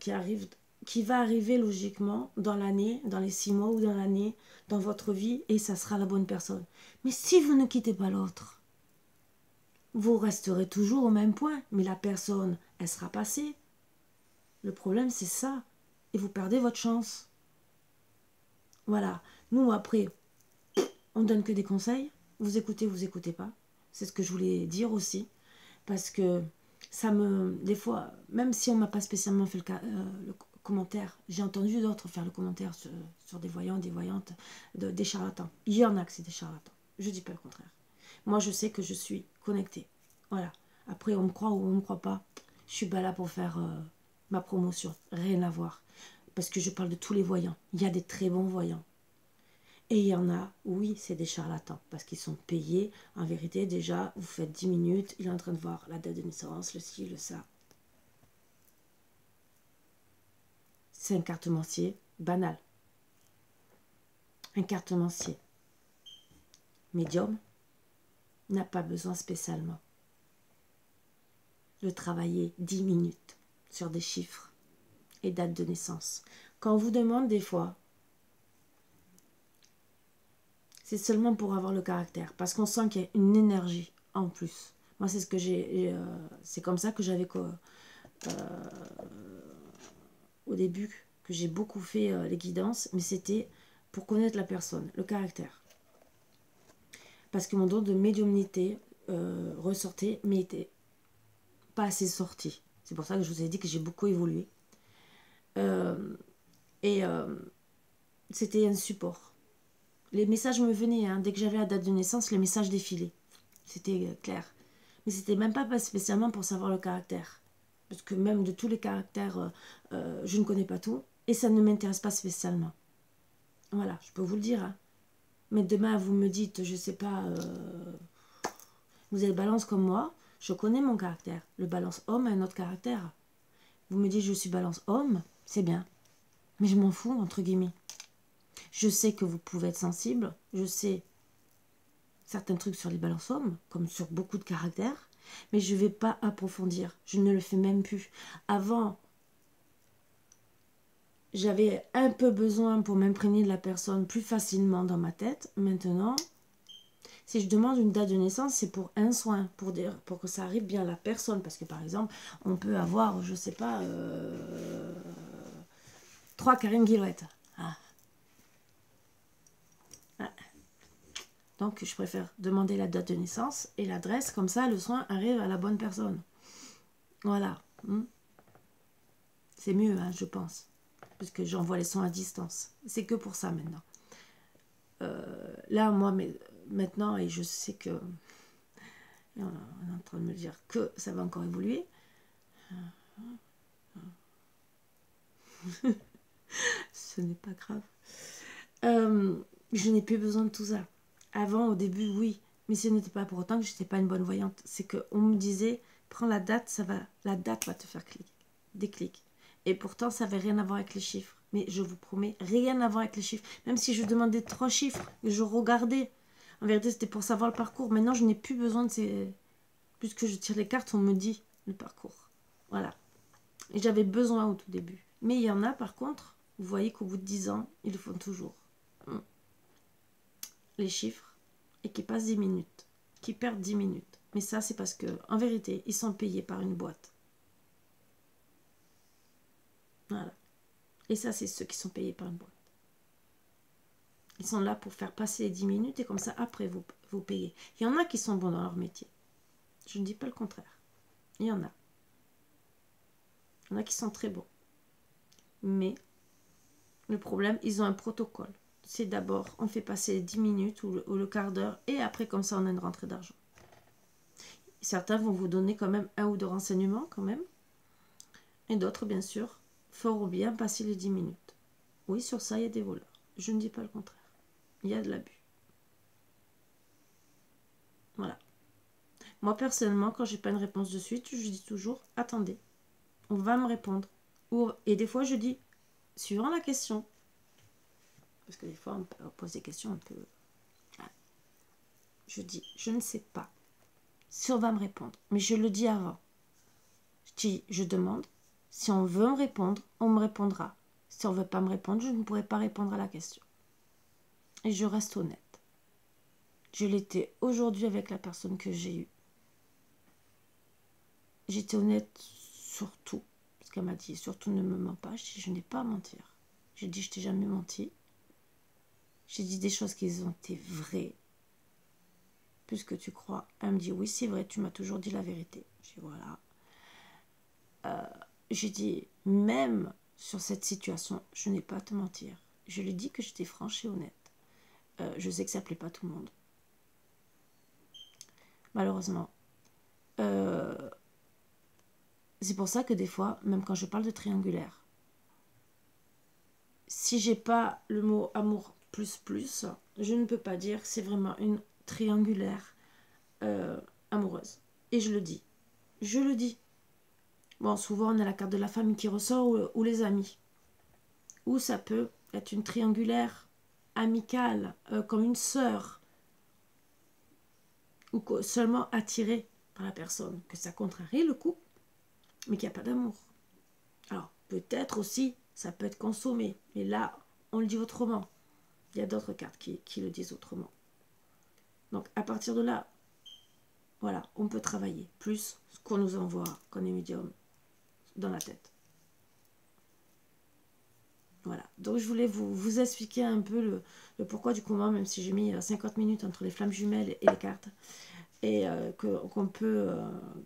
qui va arriver logiquement dans l'année, dans les 6 mois ou dans l'année, dans votre vie, et ça sera la bonne personne. Mais si vous ne quittez pas l'autre, vous resterez toujours au même point, mais la personne, elle sera passée. Le problème, c'est ça, et vous perdez votre chance. Voilà. Nous, après, on donne que des conseils. Vous écoutez pas. C'est ce que je voulais dire aussi. Parce que ça me... Des fois, même si on m'a pas spécialement fait le commentaire, j'ai entendu d'autres faire le commentaire sur des voyants, des voyantes, des charlatans. Il y en a que c'est des charlatans. Je dis pas le contraire. Moi, je sais que je suis connectée. Voilà. Après, on me croit ou on me croit pas. Je suis pas là pour faire ma promotion. Rien à voir. Parce que je parle de tous les voyants. Il y a des très bons voyants. Et il y en a, oui, c'est des charlatans, parce qu'ils sont payés. En vérité, déjà, vous faites 10 minutes, il est en train de voir la date de naissance, le ci, le ça. C'est un cartomancier banal. Un cartomancier médium n'a pas besoin spécialement de travailler 10 minutes sur des chiffres et dates de naissance. Quand on vous demande des fois, c'est seulement pour avoir le caractère, parce qu'on sent qu'il y a une énergie en plus. Moi, c'est ce que c'est comme ça que j'avais au début, que j'ai beaucoup fait les guidances, mais c'était pour connaître la personne, le caractère. Parce que mon don de médiumnité ressortait, mais était pas assez sorti. C'est pour ça que je vous ai dit que j'ai beaucoup évolué. C'était un support. Les messages me venaient, hein. Dès que j'avais la date de naissance, les messages défilaient. C'était clair. Mais c'était même pas spécialement pour savoir le caractère. Parce que même de tous les caractères, je ne connais pas tout. Et ça ne m'intéresse pas spécialement. Voilà, je peux vous le dire. Hein. Mais demain, vous me dites, je sais pas, vous êtes balance comme moi, je connais mon caractère. Le balance homme a un autre caractère. Vous me dites, je suis balance homme, c'est bien. Mais je m'en fous, entre guillemets. Je sais que vous pouvez être sensible, je sais certains trucs sur les balances hommes, comme sur beaucoup de caractères, mais je ne vais pas approfondir. Je ne le fais même plus. Avant, j'avais un peu besoin pour m'imprégner de la personne plus facilement dans ma tête. Maintenant, Si je demande une date de naissance, c'est pour un soin, pour que ça arrive bien à la personne. Parce que par exemple, on peut avoir, je sais pas, 3 Karine Guillouette. Ah. Ah. Donc je préfère demander la date de naissance et l'adresse, comme ça le soin arrive à la bonne personne. Voilà. C'est mieux, hein, je pense. Parce que j'envoie les soins à distance. C'est que pour ça maintenant. Là, moi, maintenant, et je sais que on est en train de me dire que ça va encore évoluer. Ce n'est pas grave. Je n'ai plus besoin de tout ça. Avant, au début, oui. Mais ce n'était pas pour autant que je n'étais pas une bonne voyante. C'est qu'on me disait, prends la date, la date va te faire des clics. Et pourtant, ça n'avait rien à voir avec les chiffres. Mais je vous promets, rien à voir avec les chiffres. Même si je demandais 3 chiffres, je regardais. En vérité, c'était pour savoir le parcours. Maintenant, je n'ai plus besoin de ces... Puisque je tire les cartes, on me dit le parcours. Voilà. Et j'avais besoin au tout début. Mais il y en a, par contre, vous voyez qu'au bout de 10 ans, ils le font toujours. Les chiffres, et qui passent 10 minutes, qui perdent 10 minutes. Mais ça, c'est parce que, en vérité, ils sont payés par une boîte. Voilà. Et ça, c'est ceux qui sont payés par une boîte. Ils sont là pour faire passer les 10 minutes et comme ça, après, vous payez. Il y en a qui sont bons dans leur métier. Je ne dis pas le contraire. Il y en a. Il y en a qui sont très bons. Mais le problème, ils ont un protocole. C'est d'abord, on fait passer les 10 minutes ou le quart d'heure et après, comme ça, on a une rentrée d'argent. Certains vont vous donner quand même 1 ou 2 renseignements quand même. Et d'autres, bien sûr, feront bien passer les 10 minutes. Oui, sur ça, il y a des voleurs. Je ne dis pas le contraire. Il y a de l'abus. Voilà. Moi, personnellement, quand j'ai pas une réponse de suite, je dis toujours, attendez, on va me répondre. Et des fois, je dis, suivant la question. Parce que des fois, on pose des questions un peu... Je dis, je ne sais pas si on va me répondre. Mais je le dis avant. Je demande. Si on veut me répondre, on me répondra. Si on ne veut pas me répondre, je ne pourrai pas répondre à la question. Et je reste honnête. Je l'étais aujourd'hui avec la personne que j'ai eue. J'étais honnête sur tout. Parce qu'elle m'a dit, surtout ne me mens pas. Je dis, je n'ai pas à mentir. J'ai dit, je t'ai jamais menti. J'ai dit des choses qui ont été vraies. Plus que tu crois. Elle me dit, oui, c'est vrai, tu m'as toujours dit la vérité. J'ai dit, voilà. J'ai dit, même sur cette situation, je n'ai pas à te mentir. Je lui ai dit que j'étais franche et honnête. Je sais que ça ne plaît pas tout le monde. Malheureusement. C'est pour ça que des fois, même quand je parle de triangulaire, si j'ai pas le mot amour plus, je ne peux pas dire que c'est vraiment une triangulaire amoureuse. Et je le dis. Je le dis. Bon, souvent on a la carte de la famille qui ressort ou les amis. Ou ça peut être une triangulaire amicale, comme une sœur. Ou seulement attirée par la personne. Que ça contrarie le couple, mais qu'il n'y a pas d'amour. Alors, peut-être aussi, ça peut être consommé. Mais là, on le dit autrement. Il y a d'autres cartes qui le disent autrement. Donc, à partir de là, voilà, on peut travailler. Plus ce qu'on nous envoie, qu'on est médium, dans la tête. Voilà. Donc, je voulais vous expliquer un peu le pourquoi du comment, même si j'ai mis 50 minutes entre les flammes jumelles et les cartes. Et qu'on peut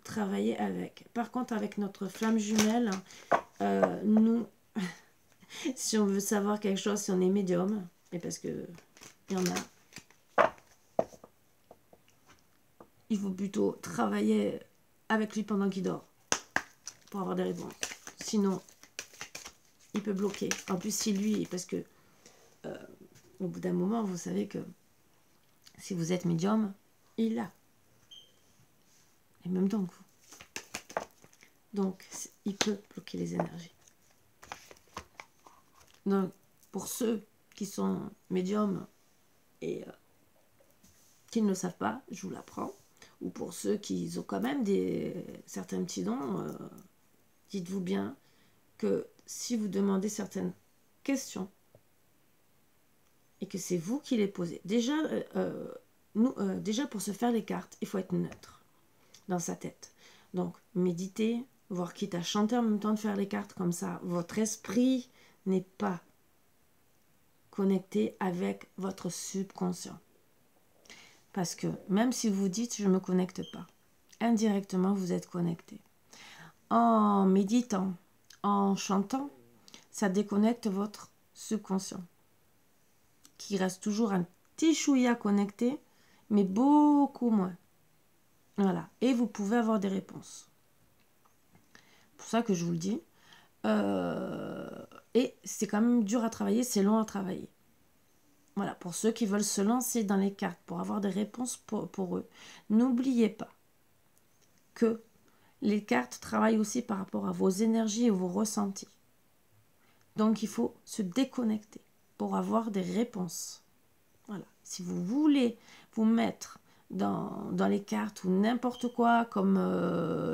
travailler avec. Par contre, avec notre flamme jumelle, nous, si on veut savoir quelque chose, si on est médium, et parce que il y en a, il faut plutôt travailler avec lui pendant qu'il dort pour avoir des réponses. Sinon, il peut bloquer. En plus, si lui, parce que au bout d'un moment, vous savez que si vous êtes médium, il l'a. Et même donc vous. Donc, il peut bloquer les énergies. Donc, pour ceux qui sont médiums et qui ne le savent pas, je vous l'apprends. Ou pour ceux qui ont quand même certains petits dons, dites-vous bien que si vous demandez certaines questions et que c'est vous qui les posez, déjà, déjà pour se faire les cartes, il faut être neutre dans sa tête. Donc, méditer, voire quitte à chanter en même temps de faire les cartes, comme ça, votre esprit n'est pas connecté avec votre subconscient. Parce que même si vous dites « je ne me connecte pas », indirectement, vous êtes connecté. En méditant, en chantant, ça déconnecte votre subconscient, qui reste toujours un petit chouïa connecté, mais beaucoup moins. Voilà. Et vous pouvez avoir des réponses. C'est pour ça que je vous le dis. Et c'est quand même dur à travailler, c'est long à travailler. Voilà, pour ceux qui veulent se lancer dans les cartes pour avoir des réponses pour eux, n'oubliez pas que les cartes travaillent aussi par rapport à vos énergies et vos ressentis. Donc, il faut se déconnecter pour avoir des réponses. Voilà. Si vous voulez vous mettre dans les cartes ou n'importe quoi, comme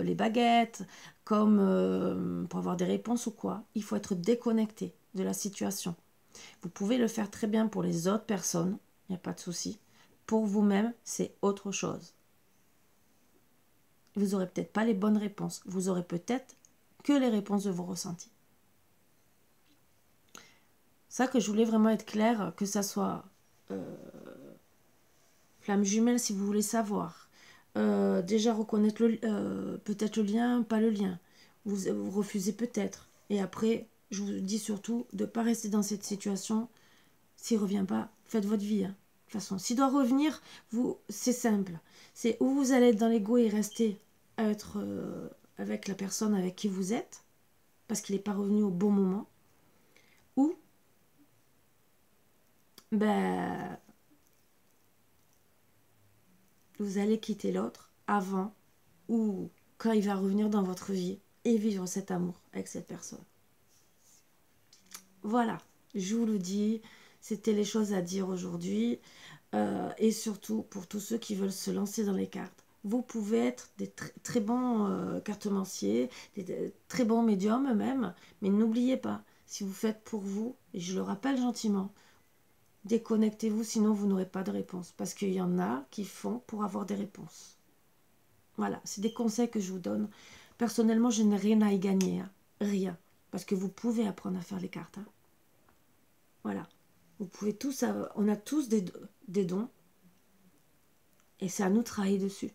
les baguettes, comme pour avoir des réponses ou quoi, il faut être déconnecté de la situation. Vous pouvez le faire très bien pour les autres personnes, il n'y a pas de souci. Pour vous-même, c'est autre chose. Vous n'aurez peut-être pas les bonnes réponses. Vous aurez peut-être que les réponses de vos ressentis. Ça que je voulais vraiment être claire, que ça soit flamme jumelle si vous voulez savoir. Déjà reconnaître peut-être le lien, pas le lien. Vous refusez peut-être. Et après, je vous dis surtout de ne pas rester dans cette situation. S'il ne revient pas, faites votre vie. Hein. De toute façon, s'il doit revenir, c'est simple. C'est où vous allez être dans l'ego et rester à être avec la personne avec qui vous êtes, parce qu'il n'est pas revenu au bon moment. Ou, vous allez quitter l'autre avant ou quand il va revenir dans votre vie et vivre cet amour avec cette personne. Voilà, je vous le dis, c'était les choses à dire aujourd'hui. Et surtout, pour tous ceux qui veulent se lancer dans les cartes, vous pouvez être des très bons cartomanciers, des très bons médiums même, mais n'oubliez pas, si vous faites pour vous, et je le rappelle gentiment, déconnectez-vous, sinon vous n'aurez pas de réponse. Parce qu'il y en a qui font pour avoir des réponses. Voilà, c'est des conseils que je vous donne. Personnellement, je n'ai rien à y gagner. Hein. Rien. Parce que vous pouvez apprendre à faire les cartes. Hein. Voilà. Vous pouvez tous, on a tous des dons. Et c'est à nous de travailler dessus.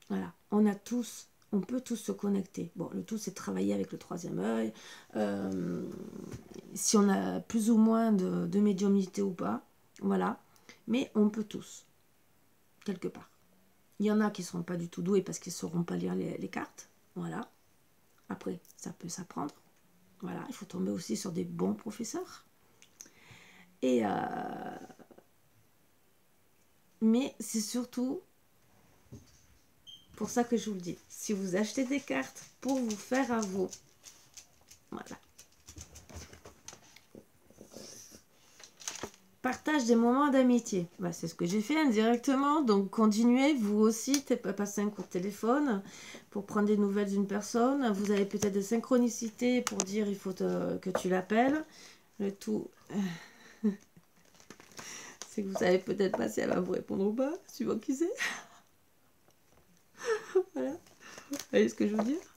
Voilà. On peut tous se connecter. Bon, le tout, c'est de travailler avec le troisième œil. Si on a plus ou moins de médiumnité ou pas. Voilà. Mais on peut tous. Quelque part. Il y en a qui ne seront pas du tout doués parce qu'ils ne sauront pas lire les cartes. Voilà. Après, ça peut s'apprendre. Voilà. Il faut tomber aussi sur des bons professeurs. Et mais c'est surtout pour ça que je vous le dis. Si vous achetez des cartes pour vous faire à vous, voilà. Partage des moments d'amitié. Bah, c'est ce que j'ai fait indirectement. Donc, continuez. Vous aussi, passez un coup de téléphone pour prendre des nouvelles d'une personne. Vous avez peut-être des synchronicités pour dire il faut que tu l'appelles. Le tout, c'est que vous savez peut-être pas si elle va vous répondre ou pas, suivant qui c'est. Voilà. Vous voyez ce que je veux dire?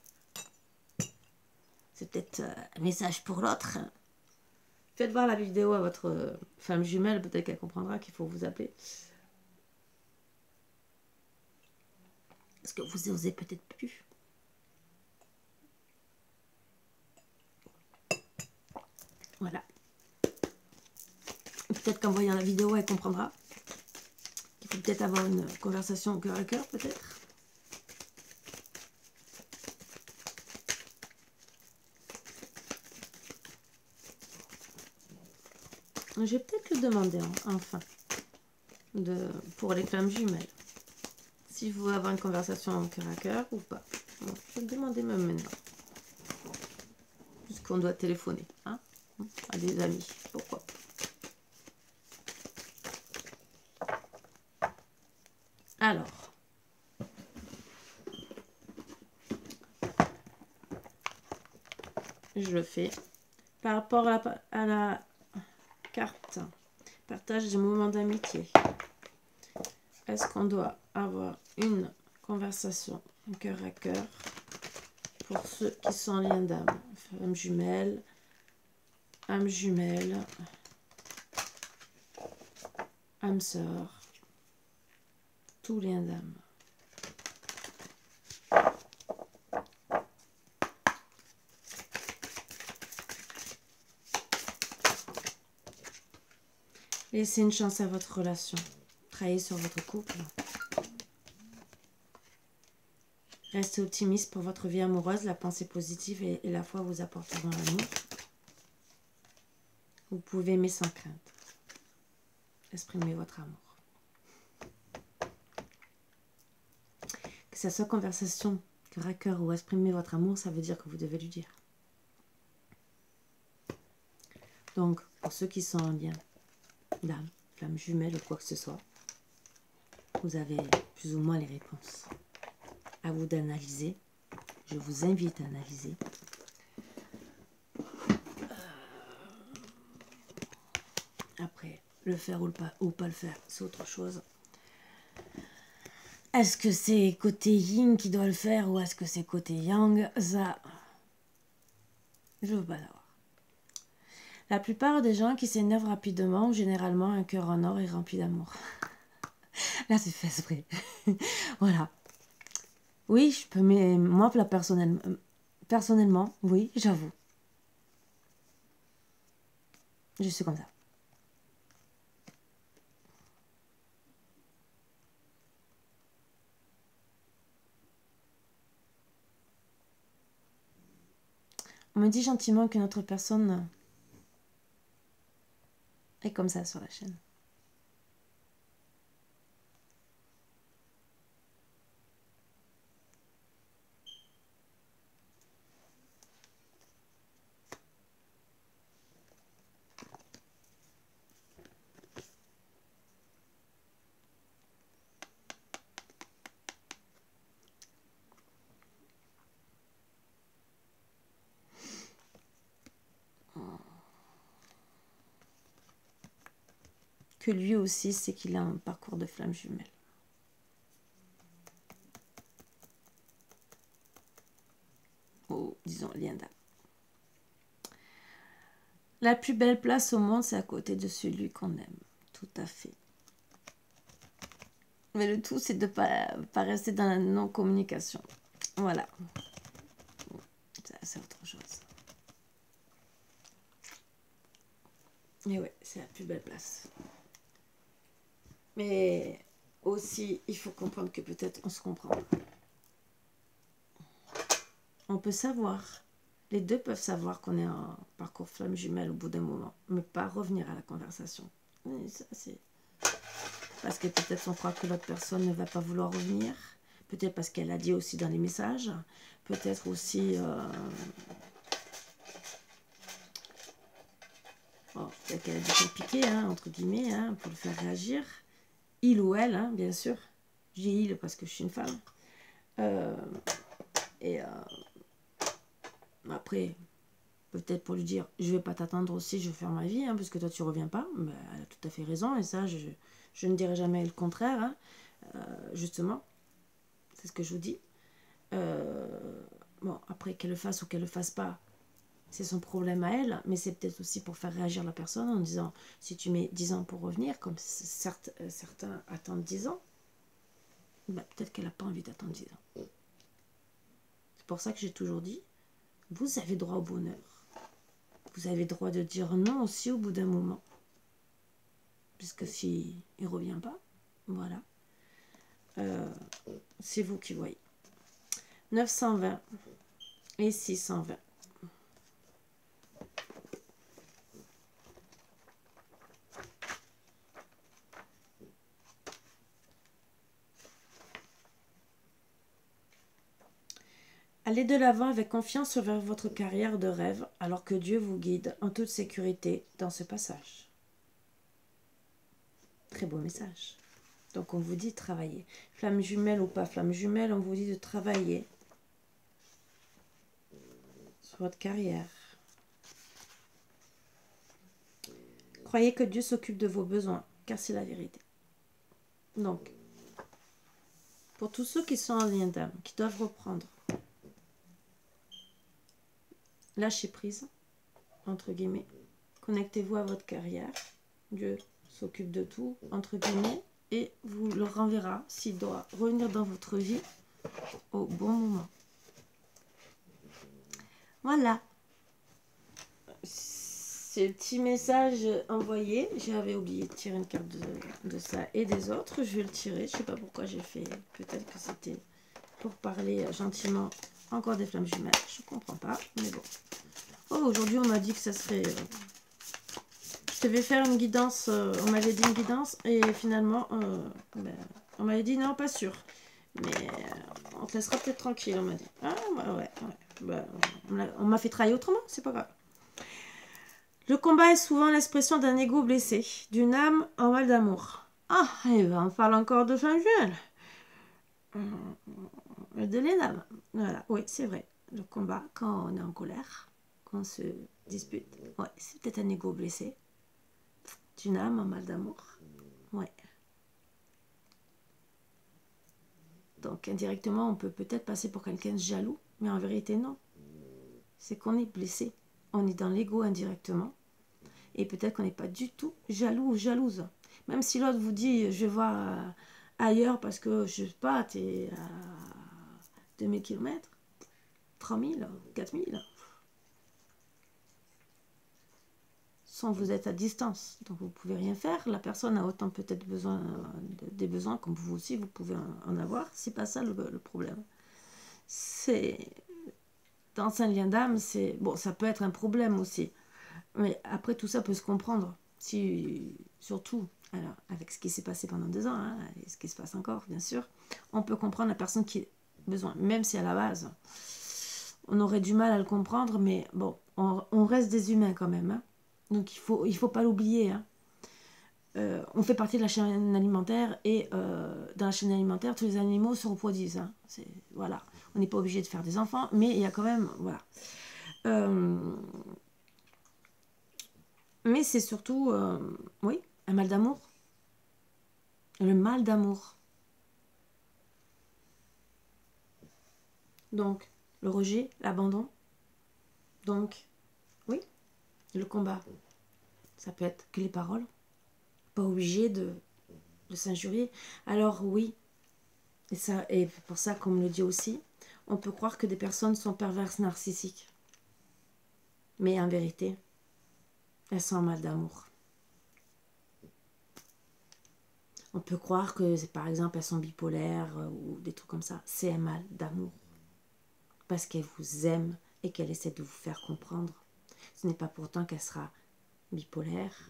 C'est peut-être un message pour l'autre. Faites voir la vidéo à votre femme jumelle, peut-être qu'elle comprendra qu'il faut vous appeler. Parce que vous osez peut-être plus. Voilà. Peut-être qu'en voyant la vidéo, elle comprendra. Il faut peut-être avoir une conversation cœur à cœur, peut-être. Je vais peut-être le demander, enfin, pour les femmes jumelles. Si vous voulez avoir une conversation en cœur à cœur ou pas. Bon, je vais le demander même maintenant. Puisqu'on doit téléphoner, hein, à des amis. Pourquoi pas. Alors. Je le fais. Par rapport à la carte, partage des moments d'amitié. est-ce qu'on doit avoir une conversation cœur à cœur pour ceux qui sont en lien d'âme? Flamme jumelle, âme jumelle, âme sœur, tout lien d'âme. Laissez une chance à votre relation. Travaillez sur votre couple. Restez optimiste pour votre vie amoureuse. La pensée positive et la foi vous apporteront l'amour. Vous pouvez aimer sans crainte. Exprimez votre amour. Que ça soit conversation, cœur à cœur ou exprimer votre amour, ça veut dire que vous devez lui dire. Donc, pour ceux qui sont en lien d'âme, flamme jumelle ou quoi que ce soit, vous avez plus ou moins les réponses. À vous d'analyser. Je vous invite à analyser. Après, le faire ou pas le faire, c'est autre chose. Est-ce que c'est côté yin qui doit le faire ou est-ce que c'est côté yang? Ça, je veux pas savoir. La plupart des gens qui s'énervent rapidement ont généralement un cœur en or et rempli d'amour. Là, c'est fait exprès. Voilà. Oui, je peux, mais moi, là, personnellement, oui, j'avoue. Je suis comme ça. On me dit gentiment qu'une autre personne est comme ça sur la chaîne. Que lui aussi, c'est qu'il a un parcours de flamme jumelle. Ou disons lien d'âme. La plus belle place au monde, c'est à côté de celui qu'on aime. Tout à fait. Mais le tout, c'est de ne pas rester dans la non-communication. Voilà. Ça, c'est autre chose. Et ouais, c'est la plus belle place. Mais aussi, il faut comprendre que peut-être on se comprend. On peut savoir, les deux peuvent savoir qu'on est en parcours flamme jumelle au bout d'un moment, mais pas revenir à la conversation. Et ça, c'est parce que peut-être on croit que l'autre personne ne va pas vouloir revenir, peut-être parce qu'elle a dit aussi dans les messages, peut-être aussi... peut-être qu'elle a dit qu'elle piquait, hein, entre guillemets, hein, pour le faire réagir. Il ou elle, hein, bien sûr. J'ai il parce que je suis une femme. Après, peut-être pour lui dire, je vais pas t'attendre aussi, je vais faire ma vie, hein, parce que toi tu reviens pas. Ben, elle a tout à fait raison, et ça, je ne dirai jamais le contraire, hein. Justement. C'est ce que je vous dis. Bon, après, qu'elle le fasse ou qu'elle le fasse pas, c'est son problème à elle, mais c'est peut-être aussi pour faire réagir la personne en disant, si tu mets 10 ans pour revenir, comme certains attendent 10 ans, ben, peut-être qu'elle n'a pas envie d'attendre 10 ans. C'est pour ça que j'ai toujours dit, vous avez droit au bonheur. Vous avez droit de dire non aussi au bout d'un moment. Puisque si il ne revient pas, voilà. C'est vous qui voyez. 920 et 620. Allez de l'avant avec confiance vers votre carrière de rêve, alors que Dieu vous guide en toute sécurité dans ce passage. Très beau message. Donc on vous dit de travailler. Flamme jumelle ou pas flamme jumelle, on vous dit de travailler sur votre carrière. Croyez que Dieu s'occupe de vos besoins, car c'est la vérité. Donc, Pour tous ceux qui sont en lien d'âme, qui doivent reprendre. Lâchez prise, entre guillemets. Connectez-vous à votre carrière. Dieu s'occupe de tout, entre guillemets. Et vous le renverra s'il doit revenir dans votre vie au bon moment. Voilà. C'est le petit message envoyé. J'avais oublié de tirer une carte de ça et des autres. Je vais le tirer. Je ne sais pas pourquoi j'ai fait. Peut-être que c'était pour parler gentiment encore des flammes jumelles. Je ne comprends pas. Mais bon. Oh, aujourd'hui, on m'a dit que ça serait... je devais faire une guidance. On m'avait dit une guidance. Et finalement, on m'avait dit non, pas sûr. Mais on te laissera peut-être tranquille, on m'a dit. Ah, ouais. Bah, on m'a fait travailler autrement, c'est pas grave. Le combat est souvent l'expression d'un ego blessé, d'une âme en mal d'amour. Ah, et ben, on parle encore de fin juin. De l'éname. Voilà, oui, c'est vrai. Le combat, quand on est en colère, quand on se dispute, ouais, c'est peut-être un ego blessé, d'une âme en mal d'amour. Ouais. Donc, indirectement, on peut peut-être passer pour quelqu'un de jaloux, mais en vérité, non. C'est qu'on est blessé. On est dans l'ego indirectement. Et peut-être qu'on n'est pas du tout jaloux ou jalouse. Même si l'autre vous dit, je vais voir ailleurs parce que, je sais pas, tu es à 2000 km, 3000, 4000. Sans vous être à distance. Donc vous ne pouvez rien faire. La personne a autant peut-être besoin des besoins comme vous aussi, vous pouvez en avoir. C'est pas ça le problème. C'est... Dans un lien d'âme, c'est... Bon, ça peut être un problème aussi. Mais après, tout ça peut se comprendre. Si, surtout, alors, avec ce qui s'est passé pendant 2 ans, hein, et ce qui se passe encore, bien sûr, on peut comprendre la personne qui a besoin. Même si à la base, on aurait du mal à le comprendre, mais bon, on reste des humains quand même. Hein. Donc, il faut pas l'oublier. Hein. On fait partie de la chaîne alimentaire et dans la chaîne alimentaire, tous les animaux se reproduisent. Hein. Voilà. On n'est pas obligé de faire des enfants, mais il y a quand même... Voilà. Mais c'est surtout, oui, un mal d'amour. Le mal d'amour. Donc, le rejet, l'abandon. Donc, oui, le combat. Ça peut être que les paroles. Pas obligé de s'injurier. Alors oui, et pour ça qu'on me le dit aussi, on peut croire que des personnes sont perverses narcissiques. Mais en vérité, elles sont en mal d'amour. On peut croire que, par exemple, elles sont bipolaires ou des trucs comme ça. C'est un mal d'amour. Parce qu'elle vous aime et qu'elle essaie de vous faire comprendre. Ce n'est pas pourtant qu'elle sera bipolaire,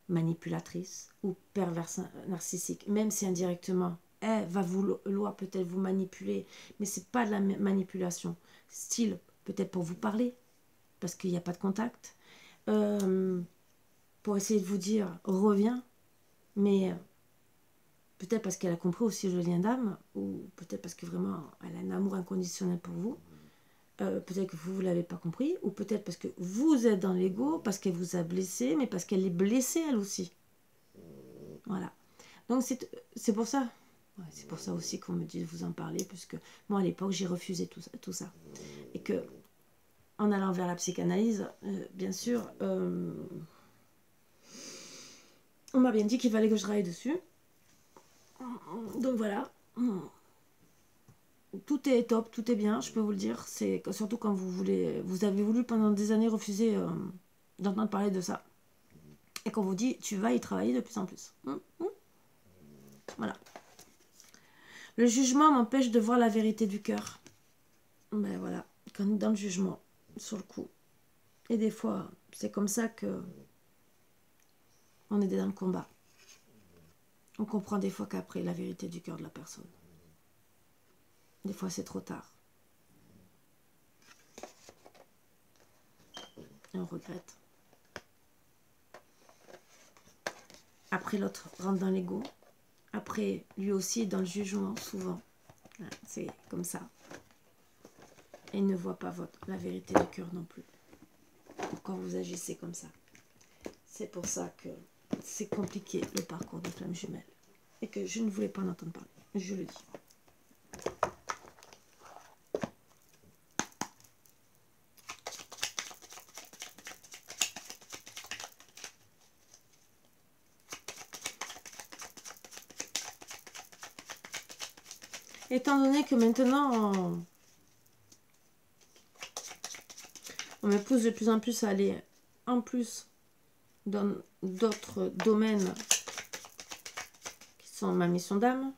manipulatrice ou perverse narcissique. Même si indirectement, elle va vouloir peut-être vous manipuler, mais ce n'est pas de la manipulation. Style, peut-être pour vous parler, parce qu'il n'y a pas de contact. Pour essayer de vous dire, reviens, mais... peut-être parce qu'elle a compris aussi le lien d'âme, ou peut-être parce que vraiment elle a un amour inconditionnel pour vous. Peut-être que vous ne l'avez pas compris, ou peut-être parce que vous êtes dans l'ego, parce qu'elle vous a blessé, mais parce qu'elle est blessée elle aussi. Voilà. Donc c'est pour ça. Ouais, c'est pour ça aussi qu'on me dit de vous en parler, puisque moi à l'époque j'ai refusé tout ça. Et que en allant vers la psychanalyse, bien sûr, on m'a bien dit qu'il fallait que je travaille dessus. Donc voilà. Tout est top, tout est bien, je peux vous le dire. C'est surtout quand vous avez voulu pendant des années refuser d'entendre parler de ça. Et qu'on vous dit, tu vas y travailler de plus en plus. Voilà. Le jugement m'empêche de voir la vérité du cœur. Ben voilà, quand on est dans le jugement, sur le coup. Et des fois, c'est comme ça que on est dans le combat. On comprend des fois qu'après la vérité du cœur de la personne. Des fois, c'est trop tard. Et on regrette. Après, l'autre rentre dans l'ego. Après, lui aussi, dans le jugement, souvent. C'est comme ça. Et il ne voit pas la vérité du cœur non plus. Pourquoi vous agissez comme ça? C'est pour ça que c'est compliqué, le parcours des flammes jumelles. Et que je ne voulais pas en entendre parler. Je le dis. Étant donné que maintenant, on me pousse de plus en plus à aller en plus dans d'autres domaines qui sont ma mission d'âme,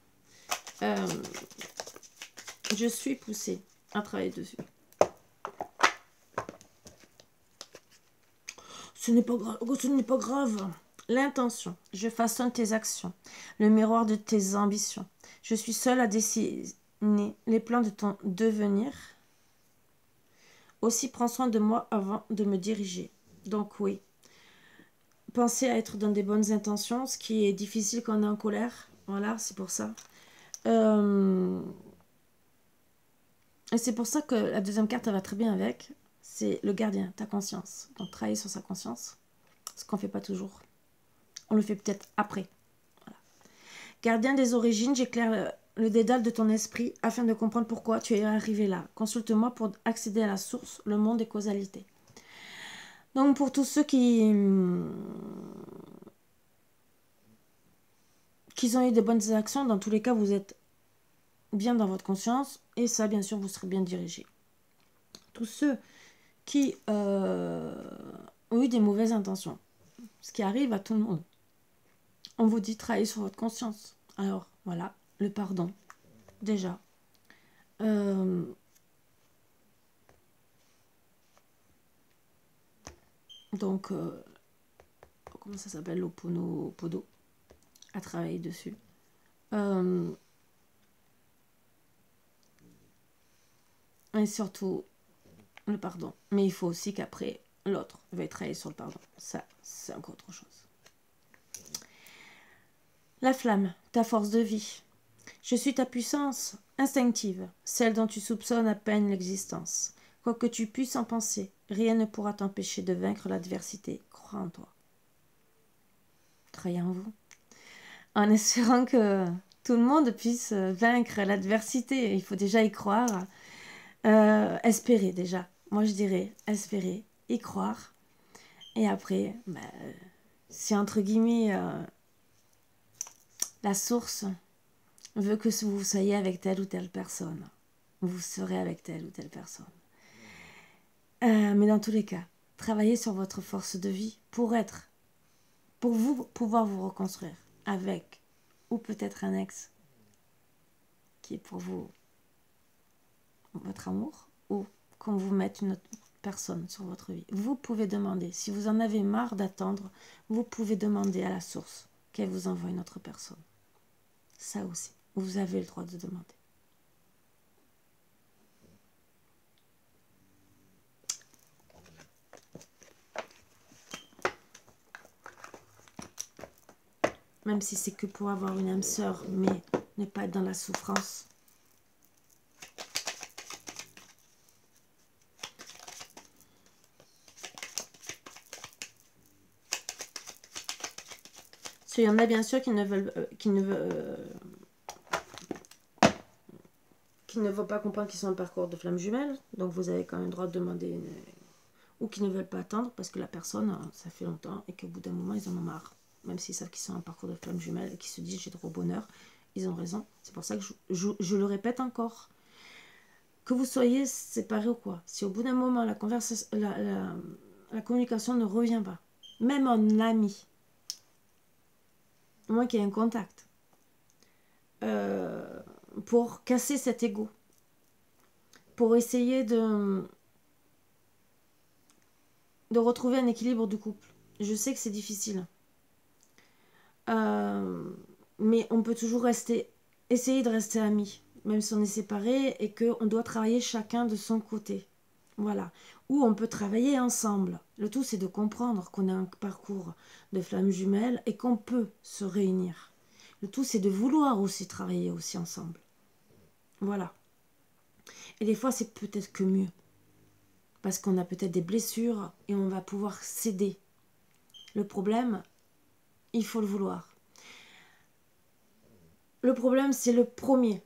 je suis poussée à travailler dessus. Ce n'est pas grave, ce n'est pas grave. L'intention, je façonne tes actions, le miroir de tes ambitions. Je suis seule à dessiner les plans de ton devenir. Aussi, prends soin de moi avant de me diriger. Donc oui, pensez à être dans des bonnes intentions, ce qui est difficile quand on est en colère. Voilà, c'est pour ça. Et c'est pour ça que la deuxième carte, elle va très bien avec. C'est le gardien, ta conscience. Donc, travailler sur sa conscience, ce qu'on ne fait pas toujours. On le fait peut-être après. Voilà. Gardien des origines, j'éclaire le dédale de ton esprit afin de comprendre pourquoi tu es arrivé là. Consulte-moi pour accéder à la source, le monde des causalités. Donc, pour tous ceux qui ont eu de bonnes actions, dans tous les cas, vous êtes bien dans votre conscience et ça, bien sûr, vous serez bien dirigé. Tous ceux qui ont eu des mauvaises intentions, ce qui arrive à tout le monde, on vous dit travailler sur votre conscience. Alors, voilà, le pardon, déjà. Donc, comment ça s'appelle, l'Ho'oponopono, à travailler dessus. Et surtout, le pardon. Mais il faut aussi qu'après, l'autre veuille travailler sur le pardon. Ça, c'est encore autre chose. La flamme, ta force de vie. Je suis ta puissance instinctive, celle dont tu soupçonnes à peine l'existence. Quoi que tu puisses en penser, rien ne pourra t'empêcher de vaincre l'adversité. Crois en toi. Croyez en vous. En espérant que tout le monde puisse vaincre l'adversité. Il faut déjà y croire. Espérer déjà. Moi je dirais espérer, y croire. Et après, si entre guillemets la source veut que vous soyez avec telle ou telle personne, vous serez avec telle ou telle personne. Mais dans tous les cas, travaillez sur votre force de vie pour vous pouvoir vous reconstruire avec ou peut-être un ex qui est pour vous votre amour ou qu'on vous mette une autre personne sur votre vie. Vous pouvez demander, si vous en avez marre d'attendre, vous pouvez demander à la source qu'elle vous envoie une autre personne. Ça aussi, vous avez le droit de demander. Même si c'est que pour avoir une âme sœur, mais ne pas être dans la souffrance. Il y en a bien sûr qui ne veulent pas comprendre qu'ils sont en parcours de flamme jumelle, donc vous avez quand même le droit de demander, ou qui ne veulent pas attendre parce que la personne, ça fait longtemps et qu'au bout d'un moment ils en ont marre, même s'ils savent qu'ils sont en parcours de flamme jumelle et qu'ils se disent j'ai trop bonheur, ils ont raison. C'est pour ça que je le répète encore, que vous soyez séparés ou quoi, si au bout d'un moment la communication ne revient pas, même en ami, au moins qu'il y ait un contact, pour casser cet ego, pour essayer de retrouver un équilibre du couple. Je sais que c'est difficile, mais on peut toujours essayer de rester amis, même si on est séparés et qu'on doit travailler chacun de son côté. Voilà. Ou on peut travailler ensemble. Le tout, c'est de comprendre qu'on a un parcours de flammes jumelles et qu'on peut se réunir. Le tout, c'est de vouloir aussi travailler aussi ensemble. Voilà. Et des fois, c'est peut-être que mieux. Parce qu'on a peut-être des blessures et on va pouvoir céder. Le problème, il faut le vouloir. Le problème, c'est le premier.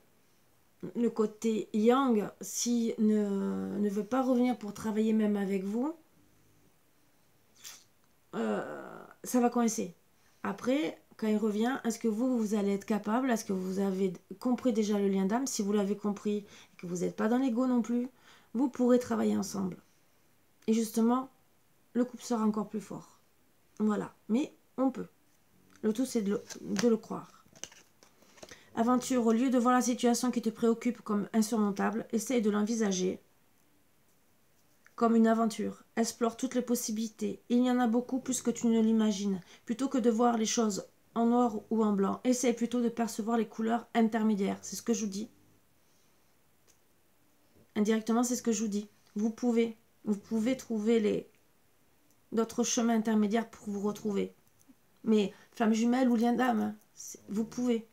Le côté yang, s'il ne veut pas revenir pour travailler même avec vous, ça va coincer. Après, quand il revient, est-ce que vous allez être capable? Est-ce que vous avez compris déjà le lien d'âme? Si vous l'avez compris et que vous n'êtes pas dans l'ego non plus, vous pourrez travailler ensemble. Et justement, le couple sera encore plus fort. Voilà. Mais on peut. Le tout, c'est de le croire. Aventure, au lieu de voir la situation qui te préoccupe comme insurmontable, essaye de l'envisager comme une aventure. Explore toutes les possibilités. Il y en a beaucoup plus que tu ne l'imagines. Plutôt que de voir les choses en noir ou en blanc, essaye plutôt de percevoir les couleurs intermédiaires. C'est ce que je vous dis. Indirectement, c'est ce que je vous dis. Vous pouvez trouver d'autres chemins intermédiaires pour vous retrouver. Mais flamme jumelle ou lien d'âme, vous pouvez.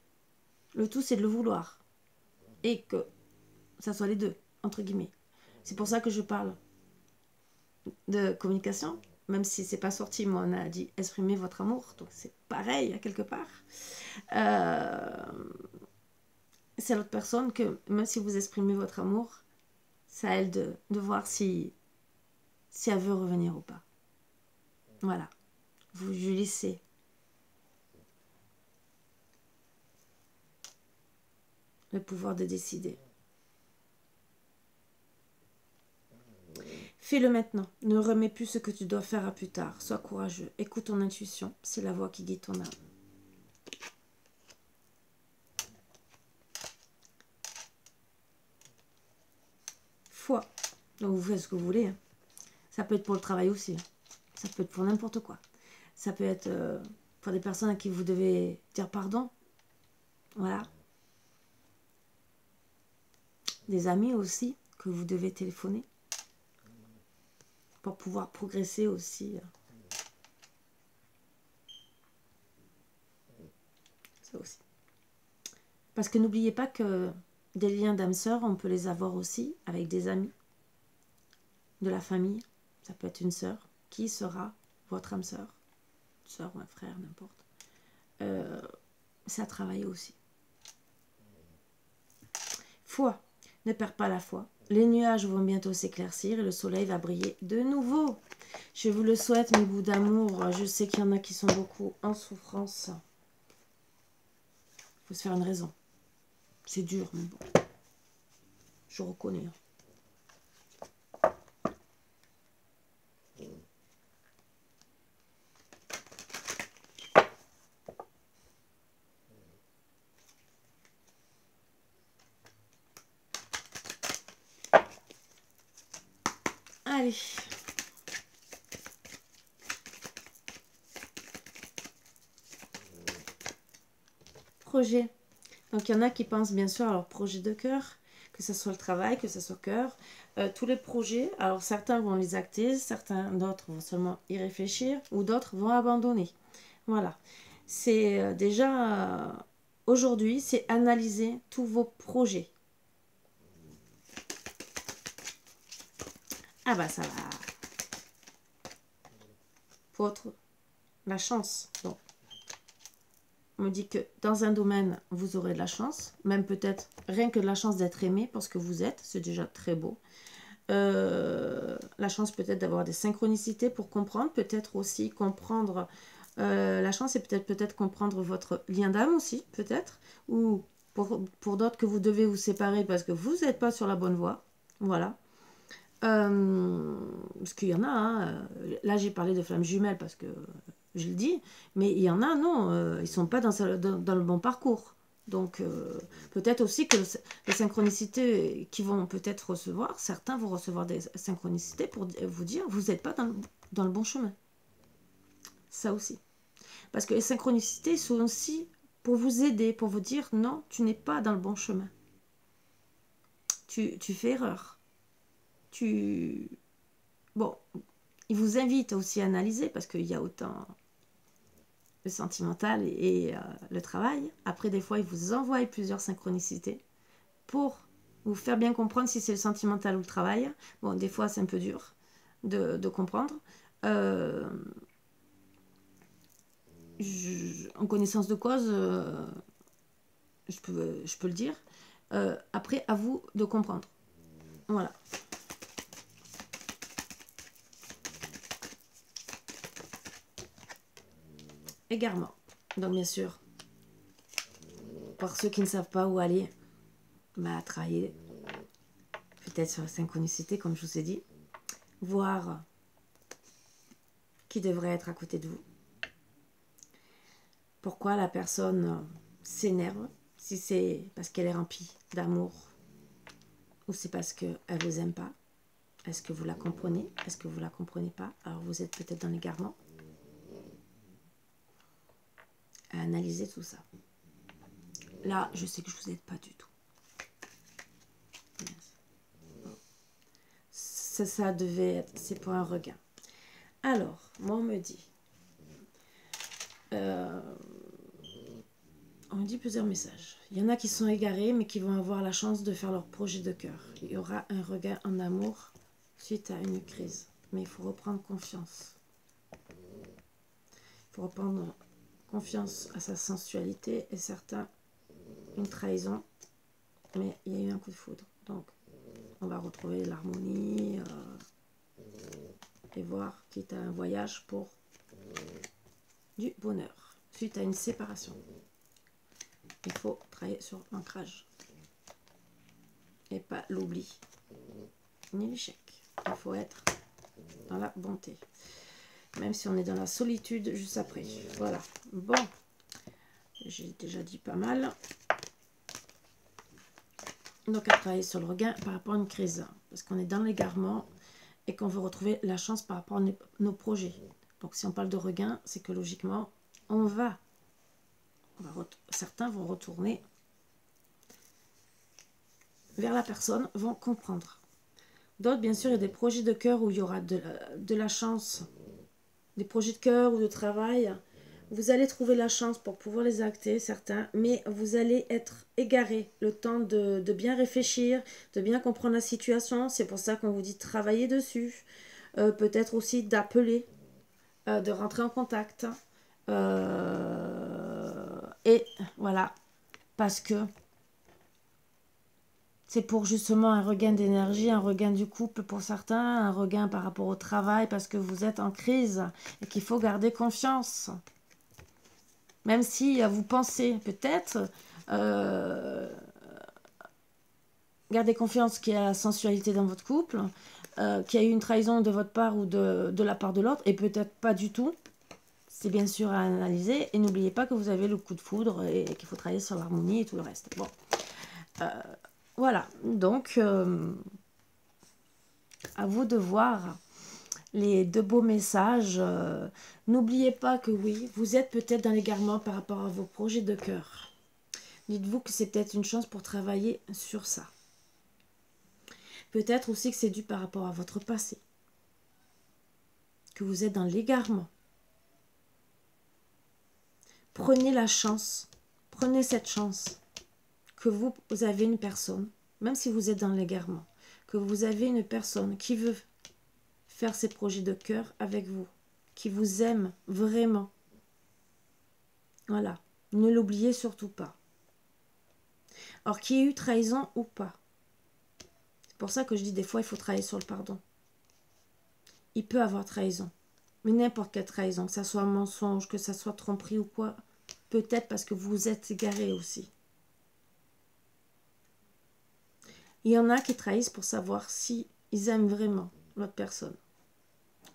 Le tout, c'est de le vouloir. Et que ça soit les deux, entre guillemets. C'est pour ça que je parle de communication, même si c'est pas sorti. Moi, on a dit exprimer votre amour, donc c'est pareil, à quelque part. C'est à l'autre personne que, même si vous exprimez votre amour, c'est à elle de voir si elle veut revenir ou pas. Voilà. Vous lui laissez le pouvoir de décider. Fais-le maintenant. Ne remets plus ce que tu dois faire à plus tard. Sois courageux. Écoute ton intuition. C'est la voix qui guide ton âme. Foi. Donc vous faites ce que vous voulez. Ça peut être pour le travail aussi. Ça peut être pour n'importe quoi. Ça peut être pour des personnes à qui vous devez dire pardon. Voilà. Des amis aussi que vous devez téléphoner. Pour pouvoir progresser aussi. Ça aussi. Parce que n'oubliez pas que des liens d'âme sœur, on peut les avoir aussi avec des amis, de la famille. Ça peut être une sœur. Qui sera votre âme sœur? Sœur ou un frère, n'importe. Ça travaille aussi. Foi. Ne perds pas la foi. Les nuages vont bientôt s'éclaircir et le soleil va briller de nouveau. Je vous le souhaite, mes bouts d'amour. Je sais qu'il y en a qui sont beaucoup en souffrance. Il faut se faire une raison. C'est dur, mais bon. Je reconnais. Allez. Projet. Donc, il y en a qui pensent bien sûr à leur projet de cœur, que ce soit le travail, que ce soit cœur. Tous les projets, alors certains vont les acter, certains d'autres vont seulement y réfléchir, ou d'autres vont abandonner. Voilà. C'est déjà, aujourd'hui, c'est analyser tous vos projets. Ah bah ça va. Votre, la chance. Donc, on me dit que dans un domaine, vous aurez de la chance. Même peut-être rien que de la chance d'être aimé parce que vous êtes. C'est déjà très beau. La chance peut-être d'avoir des synchronicités pour comprendre. Peut-être aussi comprendre... la chance, c'est peut-être comprendre votre lien d'âme aussi, peut-être. Ou pour d'autres que vous devez vous séparer parce que vous n'êtes pas sur la bonne voie. Voilà. Parce qu'il y en a, hein, là j'ai parlé de flammes jumelles parce que je le dis, mais il y en a, non, ils ne sont pas dans le bon parcours. Donc peut-être aussi que les synchronicités qui vont peut-être recevoir, certains vont recevoir des synchronicités pour vous dire, vous n'êtes pas dans le bon chemin. Ça aussi. Parce que les synchronicités sont aussi pour vous aider, pour vous dire, non, tu n'es pas dans le bon chemin. Tu fais erreur. Bon, il vous invite aussi à analyser parce qu'il y a autant le sentimental et le travail. Après, des fois, il vous envoie plusieurs synchronicités pour vous faire bien comprendre si c'est le sentimental ou le travail. Bon, des fois, c'est un peu dur de comprendre. En connaissance de cause, je peux le dire. Après, à vous de comprendre. Voilà. Égarement. Donc bien sûr, pour ceux qui ne savent pas où aller, bah, travailler peut-être sur la synchronicité, comme je vous ai dit. Voir qui devrait être à côté de vous. Pourquoi la personne s'énerve, si c'est parce qu'elle est remplie d'amour ou c'est parce qu'elle ne vous aime pas. Est-ce que vous la comprenez? Est-ce que vous ne la comprenez pas? Alors vous êtes peut-être dans l'égarement. À analyser tout ça. Là, je sais que je ne vous aide pas du tout. Ça devait être, c'est pour un regain. Alors, moi on me dit, on me dit plusieurs messages. Il y en a qui sont égarés, mais qui vont avoir la chance de faire leur projet de cœur. Il y aura un regain en amour suite à une crise. Mais il faut reprendre confiance. Il faut reprendre confiance à sa sensualité et certains, une trahison. Mais il y a eu un coup de foudre. Donc, on va retrouver l'harmonie et voir quitte à un voyage pour du bonheur suite à une séparation. Il faut travailler sur l'ancrage et pas l'oubli ni l'échec. Il faut être dans la bonté, même si on est dans la solitude juste après. Voilà. Bon, j'ai déjà dit pas mal. Donc à travailler sur le regain par rapport à une crise, parce qu'on est dans l'égarement et qu'on veut retrouver la chance par rapport à nos projets. Donc si on parle de regain, c'est que logiquement, certains vont retourner vers la personne, vont comprendre. D'autres, bien sûr, il y a des projets de cœur où il y aura de la chance, des projets de cœur ou de travail. Vous allez trouver la chance pour pouvoir les acter, certains, mais vous allez être égaré, le temps de bien réfléchir, de bien comprendre la situation. C'est pour ça qu'on vous dit de travailler dessus, peut-être aussi d'appeler, de rentrer en contact. Et voilà, parce que c'est pour justement un regain d'énergie, un regain du couple pour certains, un regain par rapport au travail, parce que vous êtes en crise et qu'il faut garder confiance. Même si vous pensez peut-être, gardez confiance qu'il y a la sensualité dans votre couple, qu'il y a eu une trahison de votre part ou de la part de l'autre, et peut-être pas du tout. C'est bien sûr à analyser. Et n'oubliez pas que vous avez le coup de foudre et qu'il faut travailler sur l'harmonie et tout le reste. Bon. Voilà. Donc, à vous de voir les deux beaux messages. N'oubliez pas que oui, vous êtes peut-être dans l'égarement par rapport à vos projets de cœur. Dites-vous que c'est peut-être une chance pour travailler sur ça. Peut-être aussi que c'est dû par rapport à votre passé. Que vous êtes dans l'égarement. Prenez la chance. Prenez cette chance. Que vous avez une personne, même si vous êtes dans l'égarement, que vous avez une personne qui veut faire ses projets de cœur avec vous, qui vous aime vraiment. Voilà. Ne l'oubliez surtout pas. Alors, qu'il y ait eu trahison ou pas. C'est pour ça que je dis des fois, il faut travailler sur le pardon. Il peut avoir trahison. Mais n'importe quelle trahison, que ça soit un mensonge, que ça soit tromperie ou quoi. Peut-être parce que vous êtes égaré aussi. Il y en a qui trahissent pour savoir si ils aiment vraiment l'autre personne.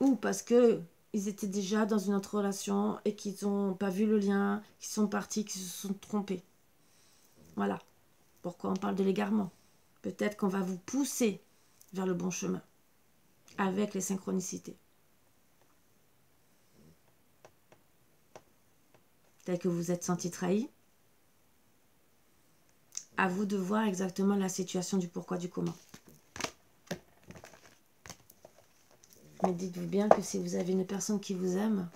Ou parce que ils étaient déjà dans une autre relation et qu'ils n'ont pas vu le lien, qu'ils sont partis, qu'ils se sont trompés. Voilà. Pourquoi on parle de l'égarement? Peut-être qu'on va vous pousser vers le bon chemin avec les synchronicités. Peut-être que vous vous êtes senti trahi. À vous de voir exactement la situation du pourquoi, du comment. Mais dites-vous bien que si vous avez une personne qui vous aime,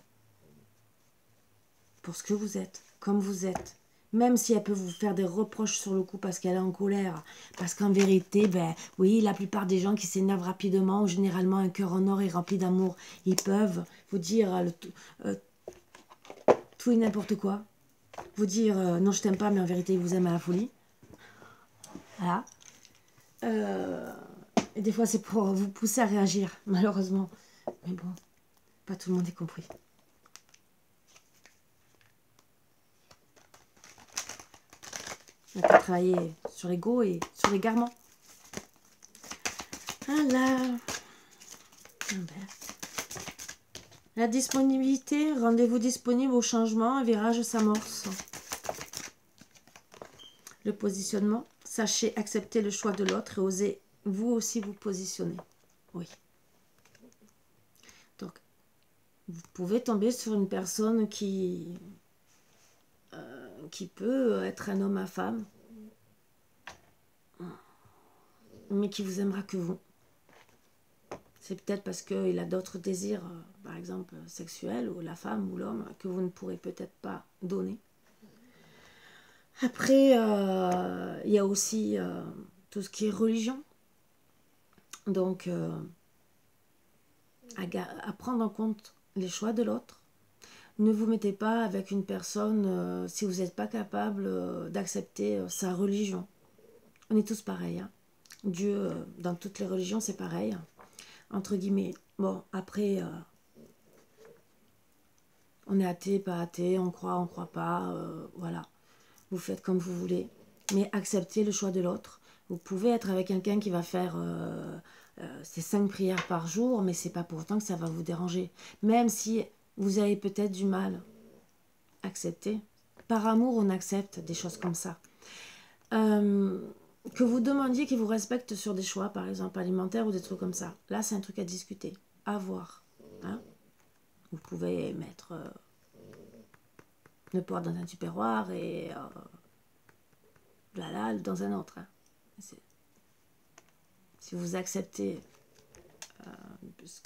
pour ce que vous êtes, comme vous êtes, même si elle peut vous faire des reproches sur le coup parce qu'elle est en colère, parce qu'en vérité, ben oui, la plupart des gens qui s'énervent rapidement, ou généralement un cœur en or est rempli d'amour, ils peuvent vous dire tout et n'importe quoi, vous dire non je t'aime pas mais en vérité ils vous aiment à la folie. Voilà. Et des fois c'est pour vous pousser à réagir, malheureusement. Mais bon, pas tout le monde est compris. On va travailler sur l'ego et sur l'égarement. Voilà. La disponibilité, rendez-vous disponible au changement, un virage s'amorce. Le positionnement, sachez accepter le choix de l'autre et osez vous aussi vous positionner. Oui. Donc, vous pouvez tomber sur une personne qui peut être un homme à femme, mais qui vous aimera que vous. C'est peut-être parce qu'il a d'autres désirs, par exemple sexuels, ou la femme ou l'homme, que vous ne pourrez peut-être pas donner. Après, il y a aussi tout ce qui est religion. Donc, à prendre en compte les choix de l'autre. Ne vous mettez pas avec une personne si vous n'êtes pas capable d'accepter sa religion. On est tous pareils. Hein. Dieu, dans toutes les religions, c'est pareil. Entre guillemets. Bon, après, on est athée, pas athée, on croit pas. Voilà. Vous faites comme vous voulez. Mais acceptez le choix de l'autre. Vous pouvez être avec quelqu'un qui va faire ses 5 prières par jour, mais c'est pas pour autant que ça va vous déranger. Même si vous avez peut-être du mal. Accepter. Par amour, on accepte des choses comme ça. Que vous demandiez qu'ils vous respectent sur des choix, par exemple alimentaires ou des trucs comme ça. Là, c'est un truc à discuter, à voir. Hein. Vous pouvez mettre le porc dans un tupperware et de la lalle dans un autre. Hein. Si vous acceptez, parce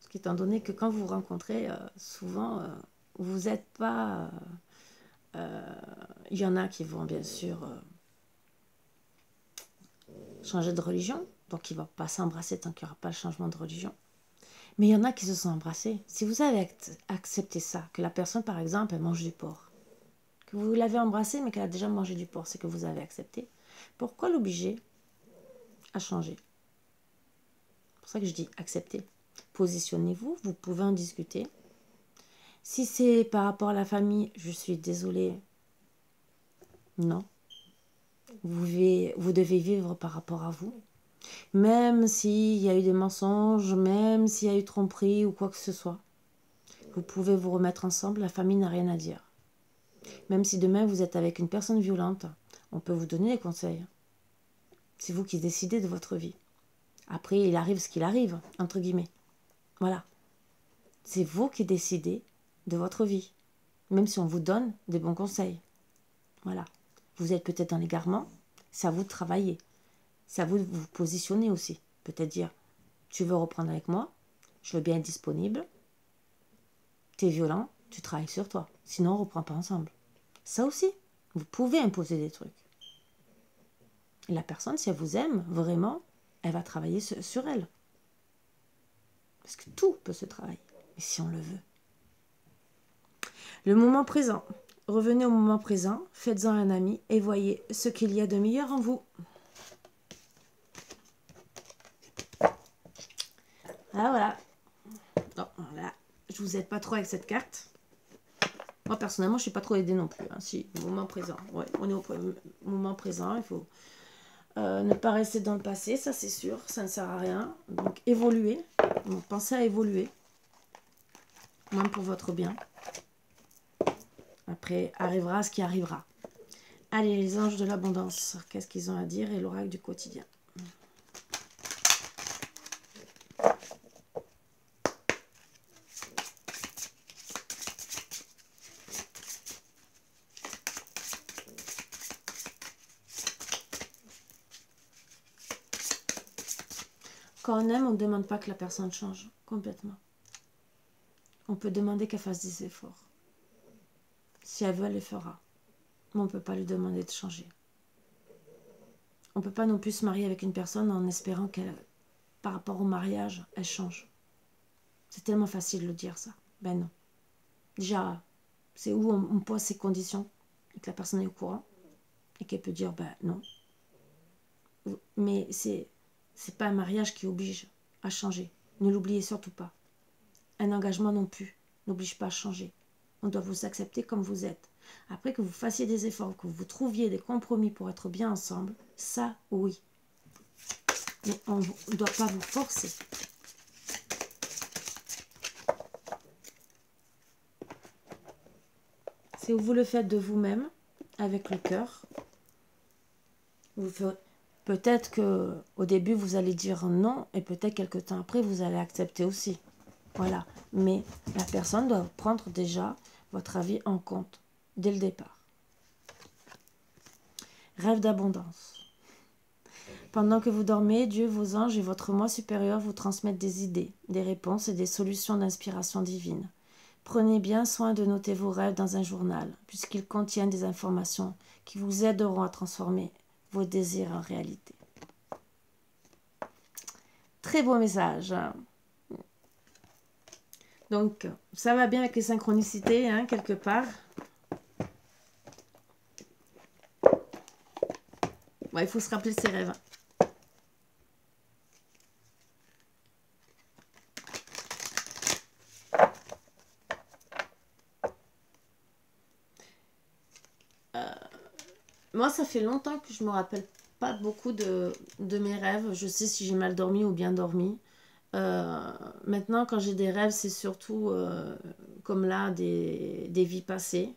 qu'étant donné que quand vous vous rencontrez, souvent, vous n'êtes pas... Il y en a qui vont bien sûr changer de religion, donc ils ne vont pas s'embrasser tant qu'il n'y aura pas le changement de religion. Mais il y en a qui se sont embrassés. Si vous avez accepté ça, que la personne par exemple elle mange du porc, que vous l'avez embrassée mais qu'elle a déjà mangé du porc, c'est que vous avez accepté. Pourquoi l'obliger à changer? C'est pour ça que je dis accepter. Positionnez-vous, vous pouvez en discuter. Si c'est par rapport à la famille, je suis désolée. Non. Vous devez vivre par rapport à vous. Même s'il y a eu des mensonges, même s'il y a eu tromperie ou quoi que ce soit. Vous pouvez vous remettre ensemble, la famille n'a rien à dire. Même si demain vous êtes avec une personne violente, on peut vous donner des conseils. C'est vous qui décidez de votre vie. Après, il arrive ce qu'il arrive, entre guillemets. Voilà. C'est vous qui décidez de votre vie. Même si on vous donne des bons conseils. Voilà. Vous êtes peut-être dans l'égarement, c'est à vous de travailler. C'est à vous de vous positionner aussi. Peut-être dire, tu veux reprendre avec moi, je veux bien être disponible, t'es violent, tu travailles sur toi. Sinon, on ne reprend pas ensemble. Ça aussi, vous pouvez imposer des trucs. Et la personne, si elle vous aime vraiment, elle va travailler sur elle. Parce que tout peut se travailler, mais si on le veut. Le moment présent. Revenez au moment présent, faites-en un ami et voyez ce qu'il y a de meilleur en vous. Ah voilà. Non, voilà. Je vous aide pas trop avec cette carte. Moi, personnellement, je ne suis pas trop aidée non plus. Hein. Si, moment présent. Ouais, on est au moment présent. Il faut ne pas rester dans le passé, ça c'est sûr. Ça ne sert à rien. Donc, évoluer. Donc, pensez à évoluer. Même pour votre bien. Après, arrivera ce qui arrivera. Allez, les anges de l'abondance. Qu'est-ce qu'ils ont à dire? Et l'oracle du quotidien. Quand on aime, on ne demande pas que la personne change complètement. On peut demander qu'elle fasse des efforts. Si elle veut, elle les fera. Mais on ne peut pas lui demander de changer. On ne peut pas non plus se marier avec une personne en espérant qu'elle, par rapport au mariage, elle change. C'est tellement facile de le dire ça. Ben non. Déjà, c'est où on pose ses conditions et que la personne est au courant et qu'elle peut dire ben non. Mais c'est pas un mariage qui oblige à changer. Ne l'oubliez surtout pas. Un engagement non plus n'oblige pas à changer. On doit vous accepter comme vous êtes. Après que vous fassiez des efforts, que vous trouviez des compromis pour être bien ensemble, ça, oui. Mais on ne doit pas vous forcer. Si vous le faites de vous-même, avec le cœur, peut-être qu'au début, vous allez dire non, et peut-être quelques temps après, vous allez accepter aussi. Voilà. Mais la personne doit prendre déjà votre avis en compte, dès le départ. Rêve d'abondance. Pendant que vous dormez, Dieu, vos anges et votre moi supérieur vous transmettent des idées, des réponses et des solutions d'inspiration divine. Prenez bien soin de noter vos rêves dans un journal, puisqu'ils contiennent des informations qui vous aideront à transformer vos désirs en réalité. Très beau message. Donc, ça va bien avec les synchronicités, hein, quelque part. Ouais, il faut se rappeler de ses rêves. Moi, ça fait longtemps que je me rappelle pas beaucoup de mes rêves. Je sais si j'ai mal dormi ou bien dormi. Maintenant, quand j'ai des rêves, c'est surtout, comme là, des vies passées.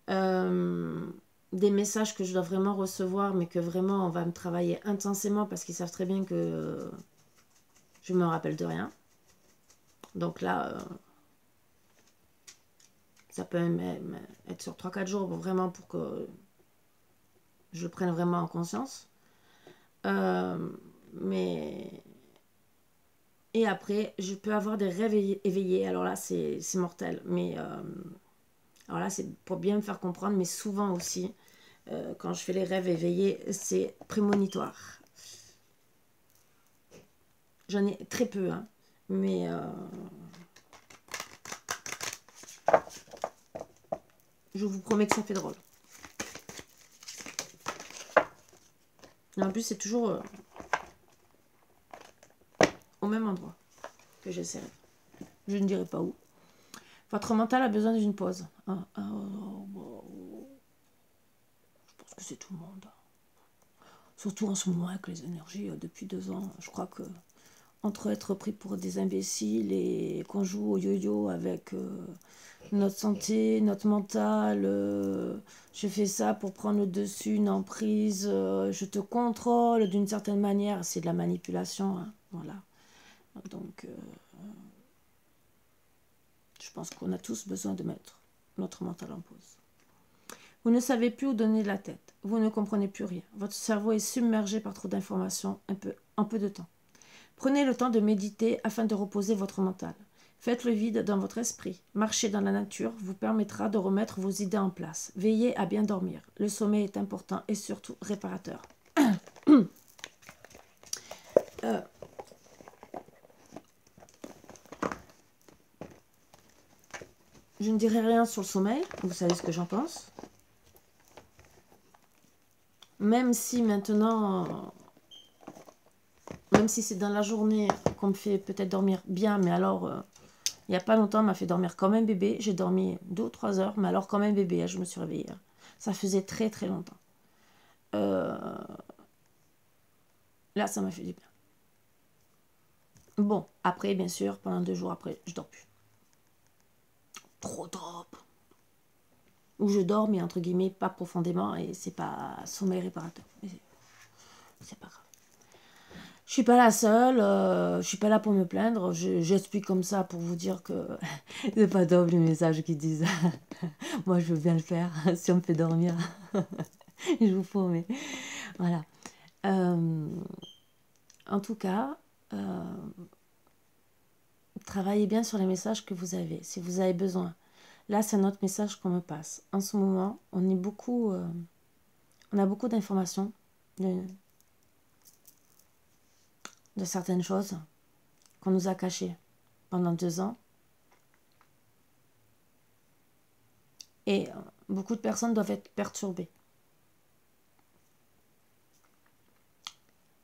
Des messages que je dois vraiment recevoir, mais que vraiment, on va me travailler intensément parce qu'ils savent très bien que je me rappelle de rien. Donc là, ça peut même être sur 3-4 jours, vraiment pour que je le prenne vraiment en conscience. Mais... Et après, je peux avoir des rêves éveillés. Alors là, c'est mortel. Mais alors là, c'est pour bien me faire comprendre. Mais souvent aussi, quand je fais les rêves éveillés, c'est prémonitoire. J'en ai très peu, hein. Mais... je vous promets que ça fait drôle. Et en plus, c'est toujours au même endroit que j'ai ces rêves. Je ne dirai pas où. Votre mental a besoin d'une pause. Je pense que c'est tout le monde. Surtout en ce moment avec les énergies depuis 2 ans. Je crois que entre être pris pour des imbéciles et qu'on joue au yo-yo avec notre santé, notre mental, je fais ça pour prendre le dessus, une emprise, je te contrôle d'une certaine manière, c'est de la manipulation, hein, voilà. Donc, je pense qu'on a tous besoin de mettre notre mental en pause. Vous ne savez plus où donner de la tête, vous ne comprenez plus rien, votre cerveau est submergé par trop d'informations en peu de temps. Prenez le temps de méditer afin de reposer votre mental. Faites le vide dans votre esprit. Marcher dans la nature vous permettra de remettre vos idées en place. Veillez à bien dormir. Le sommeil est important et surtout réparateur. Je ne dirai rien sur le sommeil. Vous savez ce que j'en pense. Même si maintenant... Même si c'est dans la journée qu'on me fait peut-être dormir bien, mais alors, il n'y a pas longtemps, on m'a fait dormir comme un bébé. J'ai dormi 2 ou 3 heures, mais alors comme un bébé, je me suis réveillée. Ça faisait très très longtemps. Là, ça m'a fait du bien. Bon, après, bien sûr, pendant 2 jours après, je dors plus. Trop top. Ou je dors, mais entre guillemets, pas profondément, et c'est pas sommeil réparateur. C'est pas grave. Je suis pas la seule, je suis pas là pour me plaindre, j'explique comme ça pour vous dire que c'est pas top les messages qui disent moi je veux bien le faire si on me fait dormir. Je vous promets. Voilà. En tout cas, travaillez bien sur les messages que vous avez, si vous avez besoin. Là, c'est un autre message qu'on me passe. En ce moment, on a beaucoup d'informations de certaines choses qu'on nous a cachées pendant 2 ans. Et beaucoup de personnes doivent être perturbées.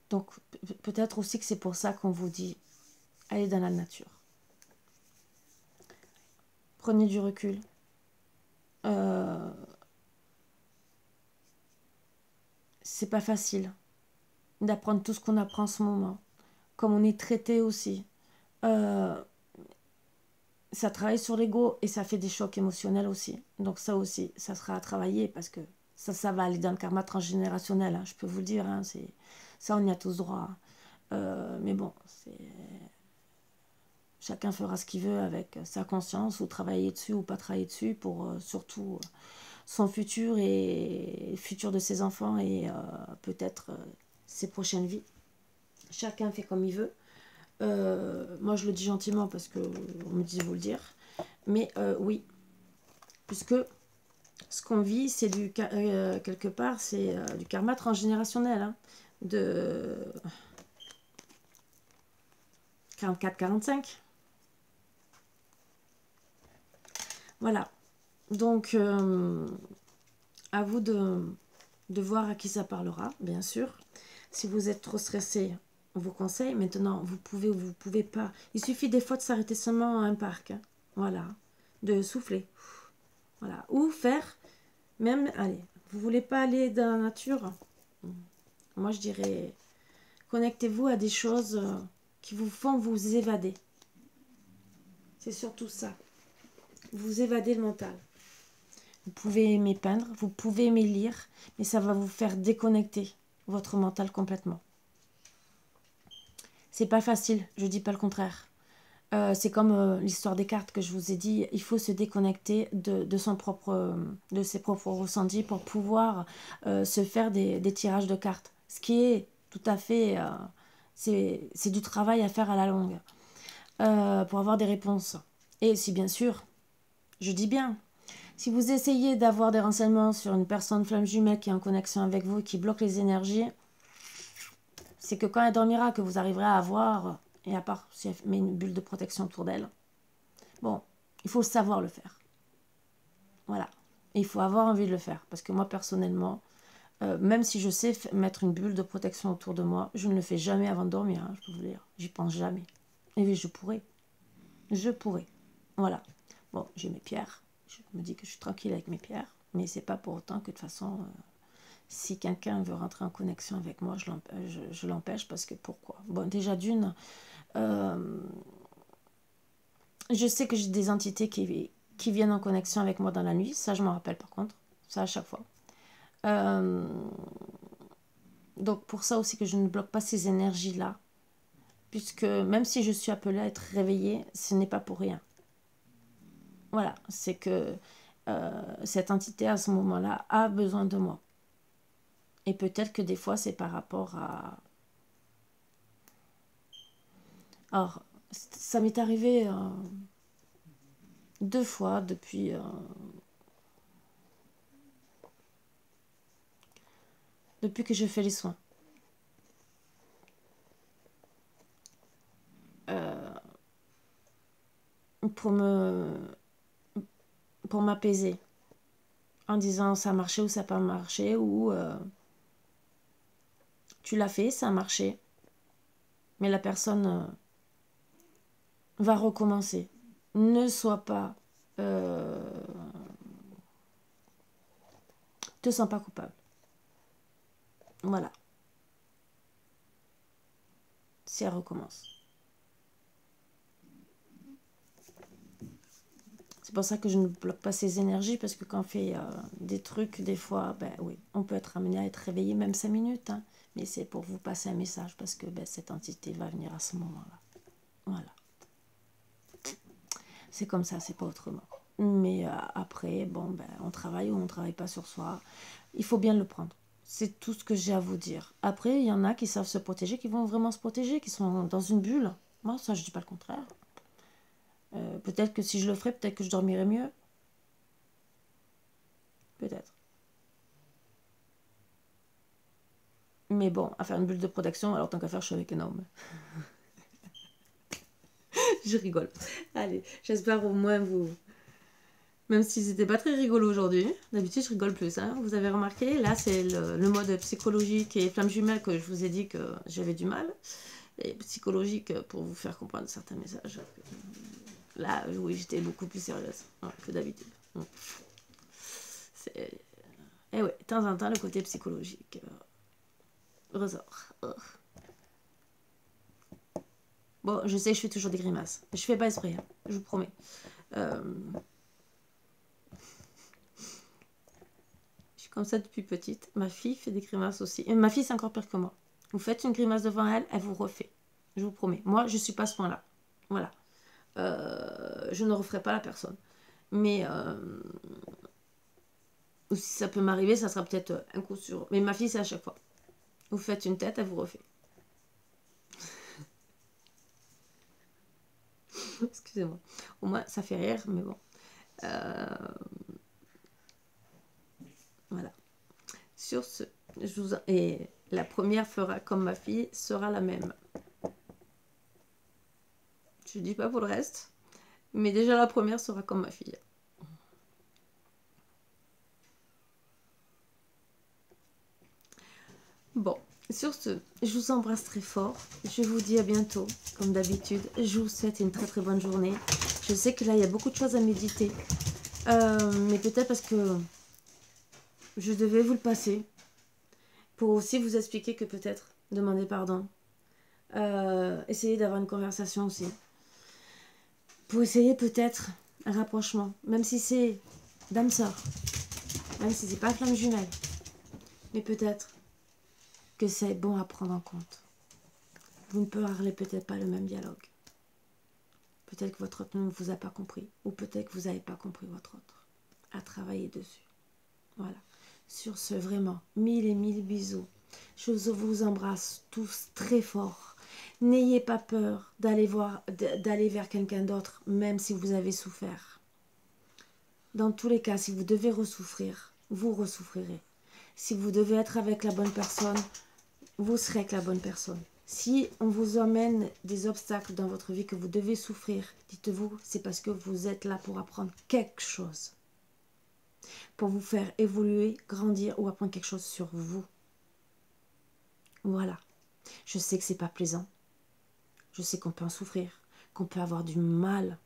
Donc, peut-être aussi que c'est pour ça qu'on vous dit, allez dans la nature. Prenez du recul. c'est pas facile d'apprendre tout ce qu'on apprend en ce moment. Comme on est traité aussi. Ça travaille sur l'ego et ça fait des chocs émotionnels aussi. Donc ça aussi, ça sera à travailler parce que ça va aller dans le karma transgénérationnel, hein, je peux vous le dire. Hein, ça, on y a tous droit. Mais bon, chacun fera ce qu'il veut avec sa conscience, ou travailler dessus ou pas travailler dessus pour surtout son futur et le futur de ses enfants et peut-être ses prochaines vies. Chacun fait comme il veut. Moi je le dis gentiment parce que on me dit de vous le dire, mais oui, puisque ce qu'on vit c'est quelque part c'est du karma transgénérationnel, hein, de 44-45. Voilà, donc à vous de voir à qui ça parlera, bien sûr. Si vous êtes trop stressé, on vous conseille. Maintenant, vous pouvez ou vous pouvez pas. Il suffit des fois de s'arrêter seulement à un parc. Hein. Voilà. De souffler. Voilà. Ou faire, même, allez, vous voulez pas aller dans la nature? Moi, je dirais, connectez-vous à des choses qui vous font vous évader. C'est surtout ça. Vous évadez le mental. Vous pouvez aimer peindre, vous pouvez aimer lire, mais ça va vous faire déconnecter votre mental complètement. C'est pas facile, je dis pas le contraire. C'est comme l'histoire des cartes que je vous ai dit, il faut se déconnecter de ses propres ressentis pour pouvoir se faire des tirages de cartes. Ce qui est tout à fait, c'est du travail à faire à la longue pour avoir des réponses. Et si bien sûr, je dis bien, si vous essayez d'avoir des renseignements sur une personne flamme jumelle qui est en connexion avec vous, qui bloque les énergies, c'est que quand elle dormira, que vous arriverez à avoir, et à part si elle met une bulle de protection autour d'elle, bon, il faut savoir le faire. Voilà. Et il faut avoir envie de le faire. Parce que moi, personnellement, même si je sais mettre une bulle de protection autour de moi, je ne le fais jamais avant de dormir, hein, je peux vous le dire. J'y pense jamais. Et oui, je pourrais. Je pourrais. Voilà. Bon, j'ai mes pierres. Je me dis que je suis tranquille avec mes pierres. Mais c'est pas pour autant que de toute façon... si quelqu'un veut rentrer en connexion avec moi, je l'empêche parce que pourquoi? Bon, déjà d'une, je sais que j'ai des entités qui viennent en connexion avec moi dans la nuit. Ça, je m'en rappelle par contre. Ça, à chaque fois. Donc, pour ça aussi que je ne bloque pas ces énergies-là. Puisque même si je suis appelée à être réveillée, ce n'est pas pour rien. Voilà, c'est que cette entité, à ce moment-là, a besoin de moi. Et peut-être que des fois, c'est par rapport à... Alors, ça m'est arrivé 2 fois depuis que je fais les soins. Pour m'apaiser. En disant ça a marché ou ça n'a pas marché, ou tu l'as fait, ça a marché. Mais la personne va recommencer. Ne sois pas... te sens pas coupable. Voilà. Si elle recommence. C'est pour ça que je ne bloque pas ces énergies, parce que quand on fait des trucs, des fois, ben oui, on peut être amené à être réveillé même 5 minutes. Hein, mais c'est pour vous passer un message, parce que ben, cette entité va venir à ce moment-là. Voilà. C'est comme ça, c'est pas autrement. Mais après, bon, ben, on travaille ou on travaille pas sur soi. Il faut bien le prendre. C'est tout ce que j'ai à vous dire. Après, il y en a qui savent se protéger, qui vont vraiment se protéger, qui sont dans une bulle. Moi, ça, je dis pas le contraire. Peut-être que si je le ferais, peut-être que je dormirais mieux. Peut-être. Mais bon, à faire une bulle de protection, alors tant qu'à faire, je suis avec un homme. Je rigole. Allez, j'espère au moins vous... Même si c'était pas très rigolo aujourd'hui. D'habitude, je rigole plus. Hein. Vous avez remarqué, là, c'est le mode psychologique et flamme jumelle que je vous ai dit que j'avais du mal. Et psychologique pour vous faire comprendre certains messages. Là, oui, j'étais beaucoup plus sérieuse que d'habitude. Et ouais, de temps en temps, le côté psychologique. ressort. Oh. Bon, je sais que je fais toujours des grimaces. Je fais pas exprès, hein, je vous promets. Je suis comme ça depuis petite. Ma fille fait des grimaces aussi. Et ma fille, c'est encore pire que moi. Vous faites une grimace devant elle, elle vous refait. Je vous promets. Moi, je suis pas à ce point-là. Voilà. Je ne referai pas la personne. Mais si ça peut m'arriver, ça sera peut-être un coup sur. Mais ma fille, c'est à chaque fois. Vous faites une tête, elle vous refait. Excusez-moi. Au moins, ça fait rire, mais bon. Voilà. Sur ce, et la première fera comme ma fille, sera la même. Je dis pas pour le reste, mais déjà la première sera comme ma fille. Bon, sur ce, je vous embrasse très fort. Je vous dis à bientôt, comme d'habitude. Je vous souhaite une très très bonne journée. Je sais que là, il y a beaucoup de choses à méditer. Mais peut-être parce que je devais vous le passer. Pour aussi vous expliquer que peut-être demander pardon. Essayer d'avoir une conversation aussi. Pour essayer peut-être un rapprochement. Même si c'est d'âme sœur. Même si c'est pas flamme jumelle. Mais peut-être que c'est bon à prendre en compte. Vous ne parlez peut-être pas le même dialogue. Peut-être que votre autre ne vous a pas compris. Ou peut-être que vous n'avez pas compris votre autre. À travailler dessus. Voilà. Sur ce, vraiment, 1000 et 1000 bisous. Je vous embrasse tous très fort. N'ayez pas peur d'aller vers quelqu'un d'autre, même si vous avez souffert. Dans tous les cas, si vous devez ressouffrir, vous ressouffrirez. Si vous devez être avec la bonne personne, vous serez avec la bonne personne. Si on vous emmène des obstacles dans votre vie que vous devez souffrir, dites-vous, c'est parce que vous êtes là pour apprendre quelque chose. Pour vous faire évoluer, grandir ou apprendre quelque chose sur vous. Voilà. Je sais que c'est pas plaisant. Je sais qu'on peut en souffrir, qu'on peut avoir du mal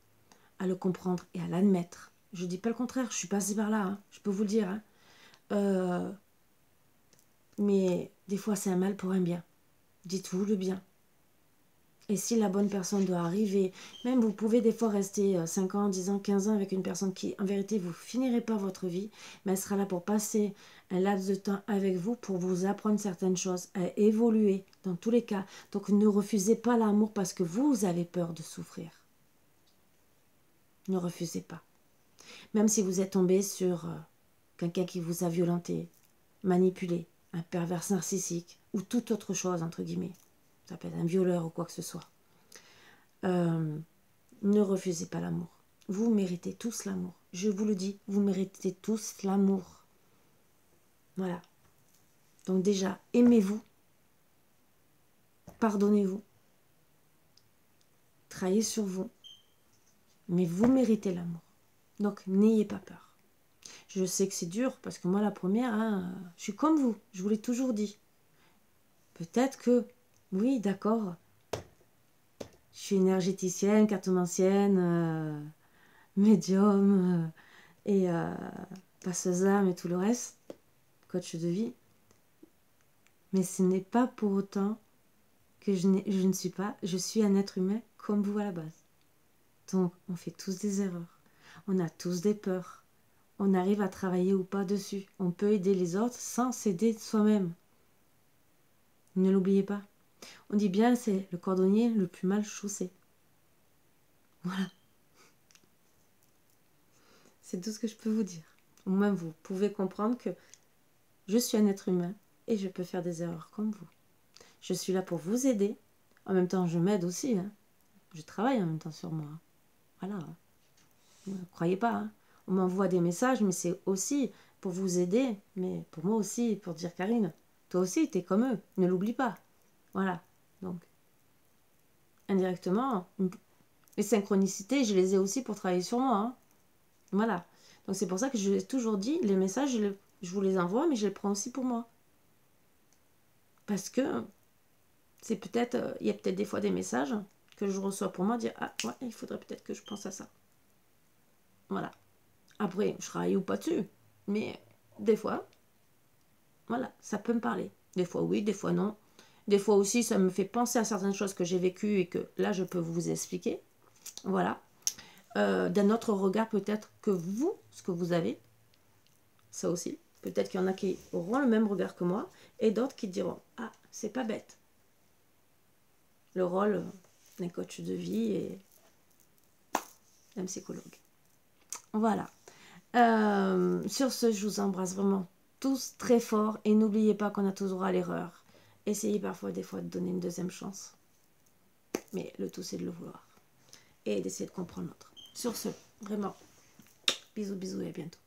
à le comprendre et à l'admettre. Je dis pas le contraire, je suis passée par là, hein, je peux vous le dire. Hein. Mais des fois, c'est un mal pour un bien. Dites-vous le bien. Et si la bonne personne doit arriver, même vous pouvez des fois rester 5 ans, 10 ans, 15 ans avec une personne qui, en vérité, vous finirez pas votre vie, mais elle sera là pour passer un laps de temps avec vous, pour vous apprendre certaines choses, à évoluer dans tous les cas. Donc ne refusez pas l'amour parce que vous avez peur de souffrir. Ne refusez pas. Même si vous êtes tombé sur quelqu'un qui vous a violenté, manipulé, un pervers narcissique, ou toute autre chose, entre guillemets. Ça peut être un violeur ou quoi que ce soit. Ne refusez pas l'amour. Vous méritez tous l'amour. Je vous le dis, vous méritez tous l'amour. Voilà. Donc déjà, aimez-vous. Pardonnez-vous. Travaillez sur vous. Mais vous méritez l'amour. Donc n'ayez pas peur. Je sais que c'est dur, parce que moi la première, hein, je suis comme vous. Je vous l'ai toujours dit. Peut-être que, oui, d'accord, je suis énergéticienne, cartomancienne, médium et passeuse d'âme et tout le reste, coach de vie. Mais ce n'est pas pour autant que je ne suis pas, je suis un être humain comme vous à la base. Donc on fait tous des erreurs, on a tous des peurs, on arrive à travailler ou pas dessus. On peut aider les autres sans s'aider soi-même. Ne l'oubliez pas. On dit bien, c'est le cordonnier le plus mal chaussé. Voilà. C'est tout ce que je peux vous dire. Au moins, vous pouvez comprendre que je suis un être humain et je peux faire des erreurs comme vous. Je suis là pour vous aider. En même temps, je m'aide aussi. Hein. Je travaille en même temps sur moi. Voilà. Ne croyez pas. Hein. On m'envoie des messages, mais c'est aussi pour vous aider. Mais pour moi aussi, pour dire Karine, toi aussi, t'es comme eux. Ne l'oublie pas. Voilà. Donc, indirectement, les synchronicités, je les ai aussi pour travailler sur moi. Hein. Voilà. Donc c'est pour ça que je l'ai toujours dit, les messages, je vous les envoie, mais je les prends aussi pour moi. Parce que c'est peut-être, il y a peut-être des fois des messages que je reçois pour moi, dire ah ouais, il faudrait peut-être que je pense à ça. Voilà. Après, je travaille ou pas dessus, mais des fois, voilà, ça peut me parler. Des fois oui, des fois non. Des fois aussi, ça me fait penser à certaines choses que j'ai vécues et que là, je peux vous expliquer. Voilà. D'un autre regard peut-être que vous, ce que vous avez. Ça aussi. Peut-être qu'il y en a qui auront le même regard que moi et d'autres qui diront « Ah, c'est pas bête ». Le rôle d'un coach de vie et d'un psychologue. Voilà. Sur ce, je vous embrasse vraiment tous très fort et n'oubliez pas qu'on a tous droit à l'erreur. Essayez parfois des fois de donner une deuxième chance. Mais le tout c'est de le vouloir et d'essayer de comprendre l'autre. Sur ce, vraiment, bisous bisous et à bientôt.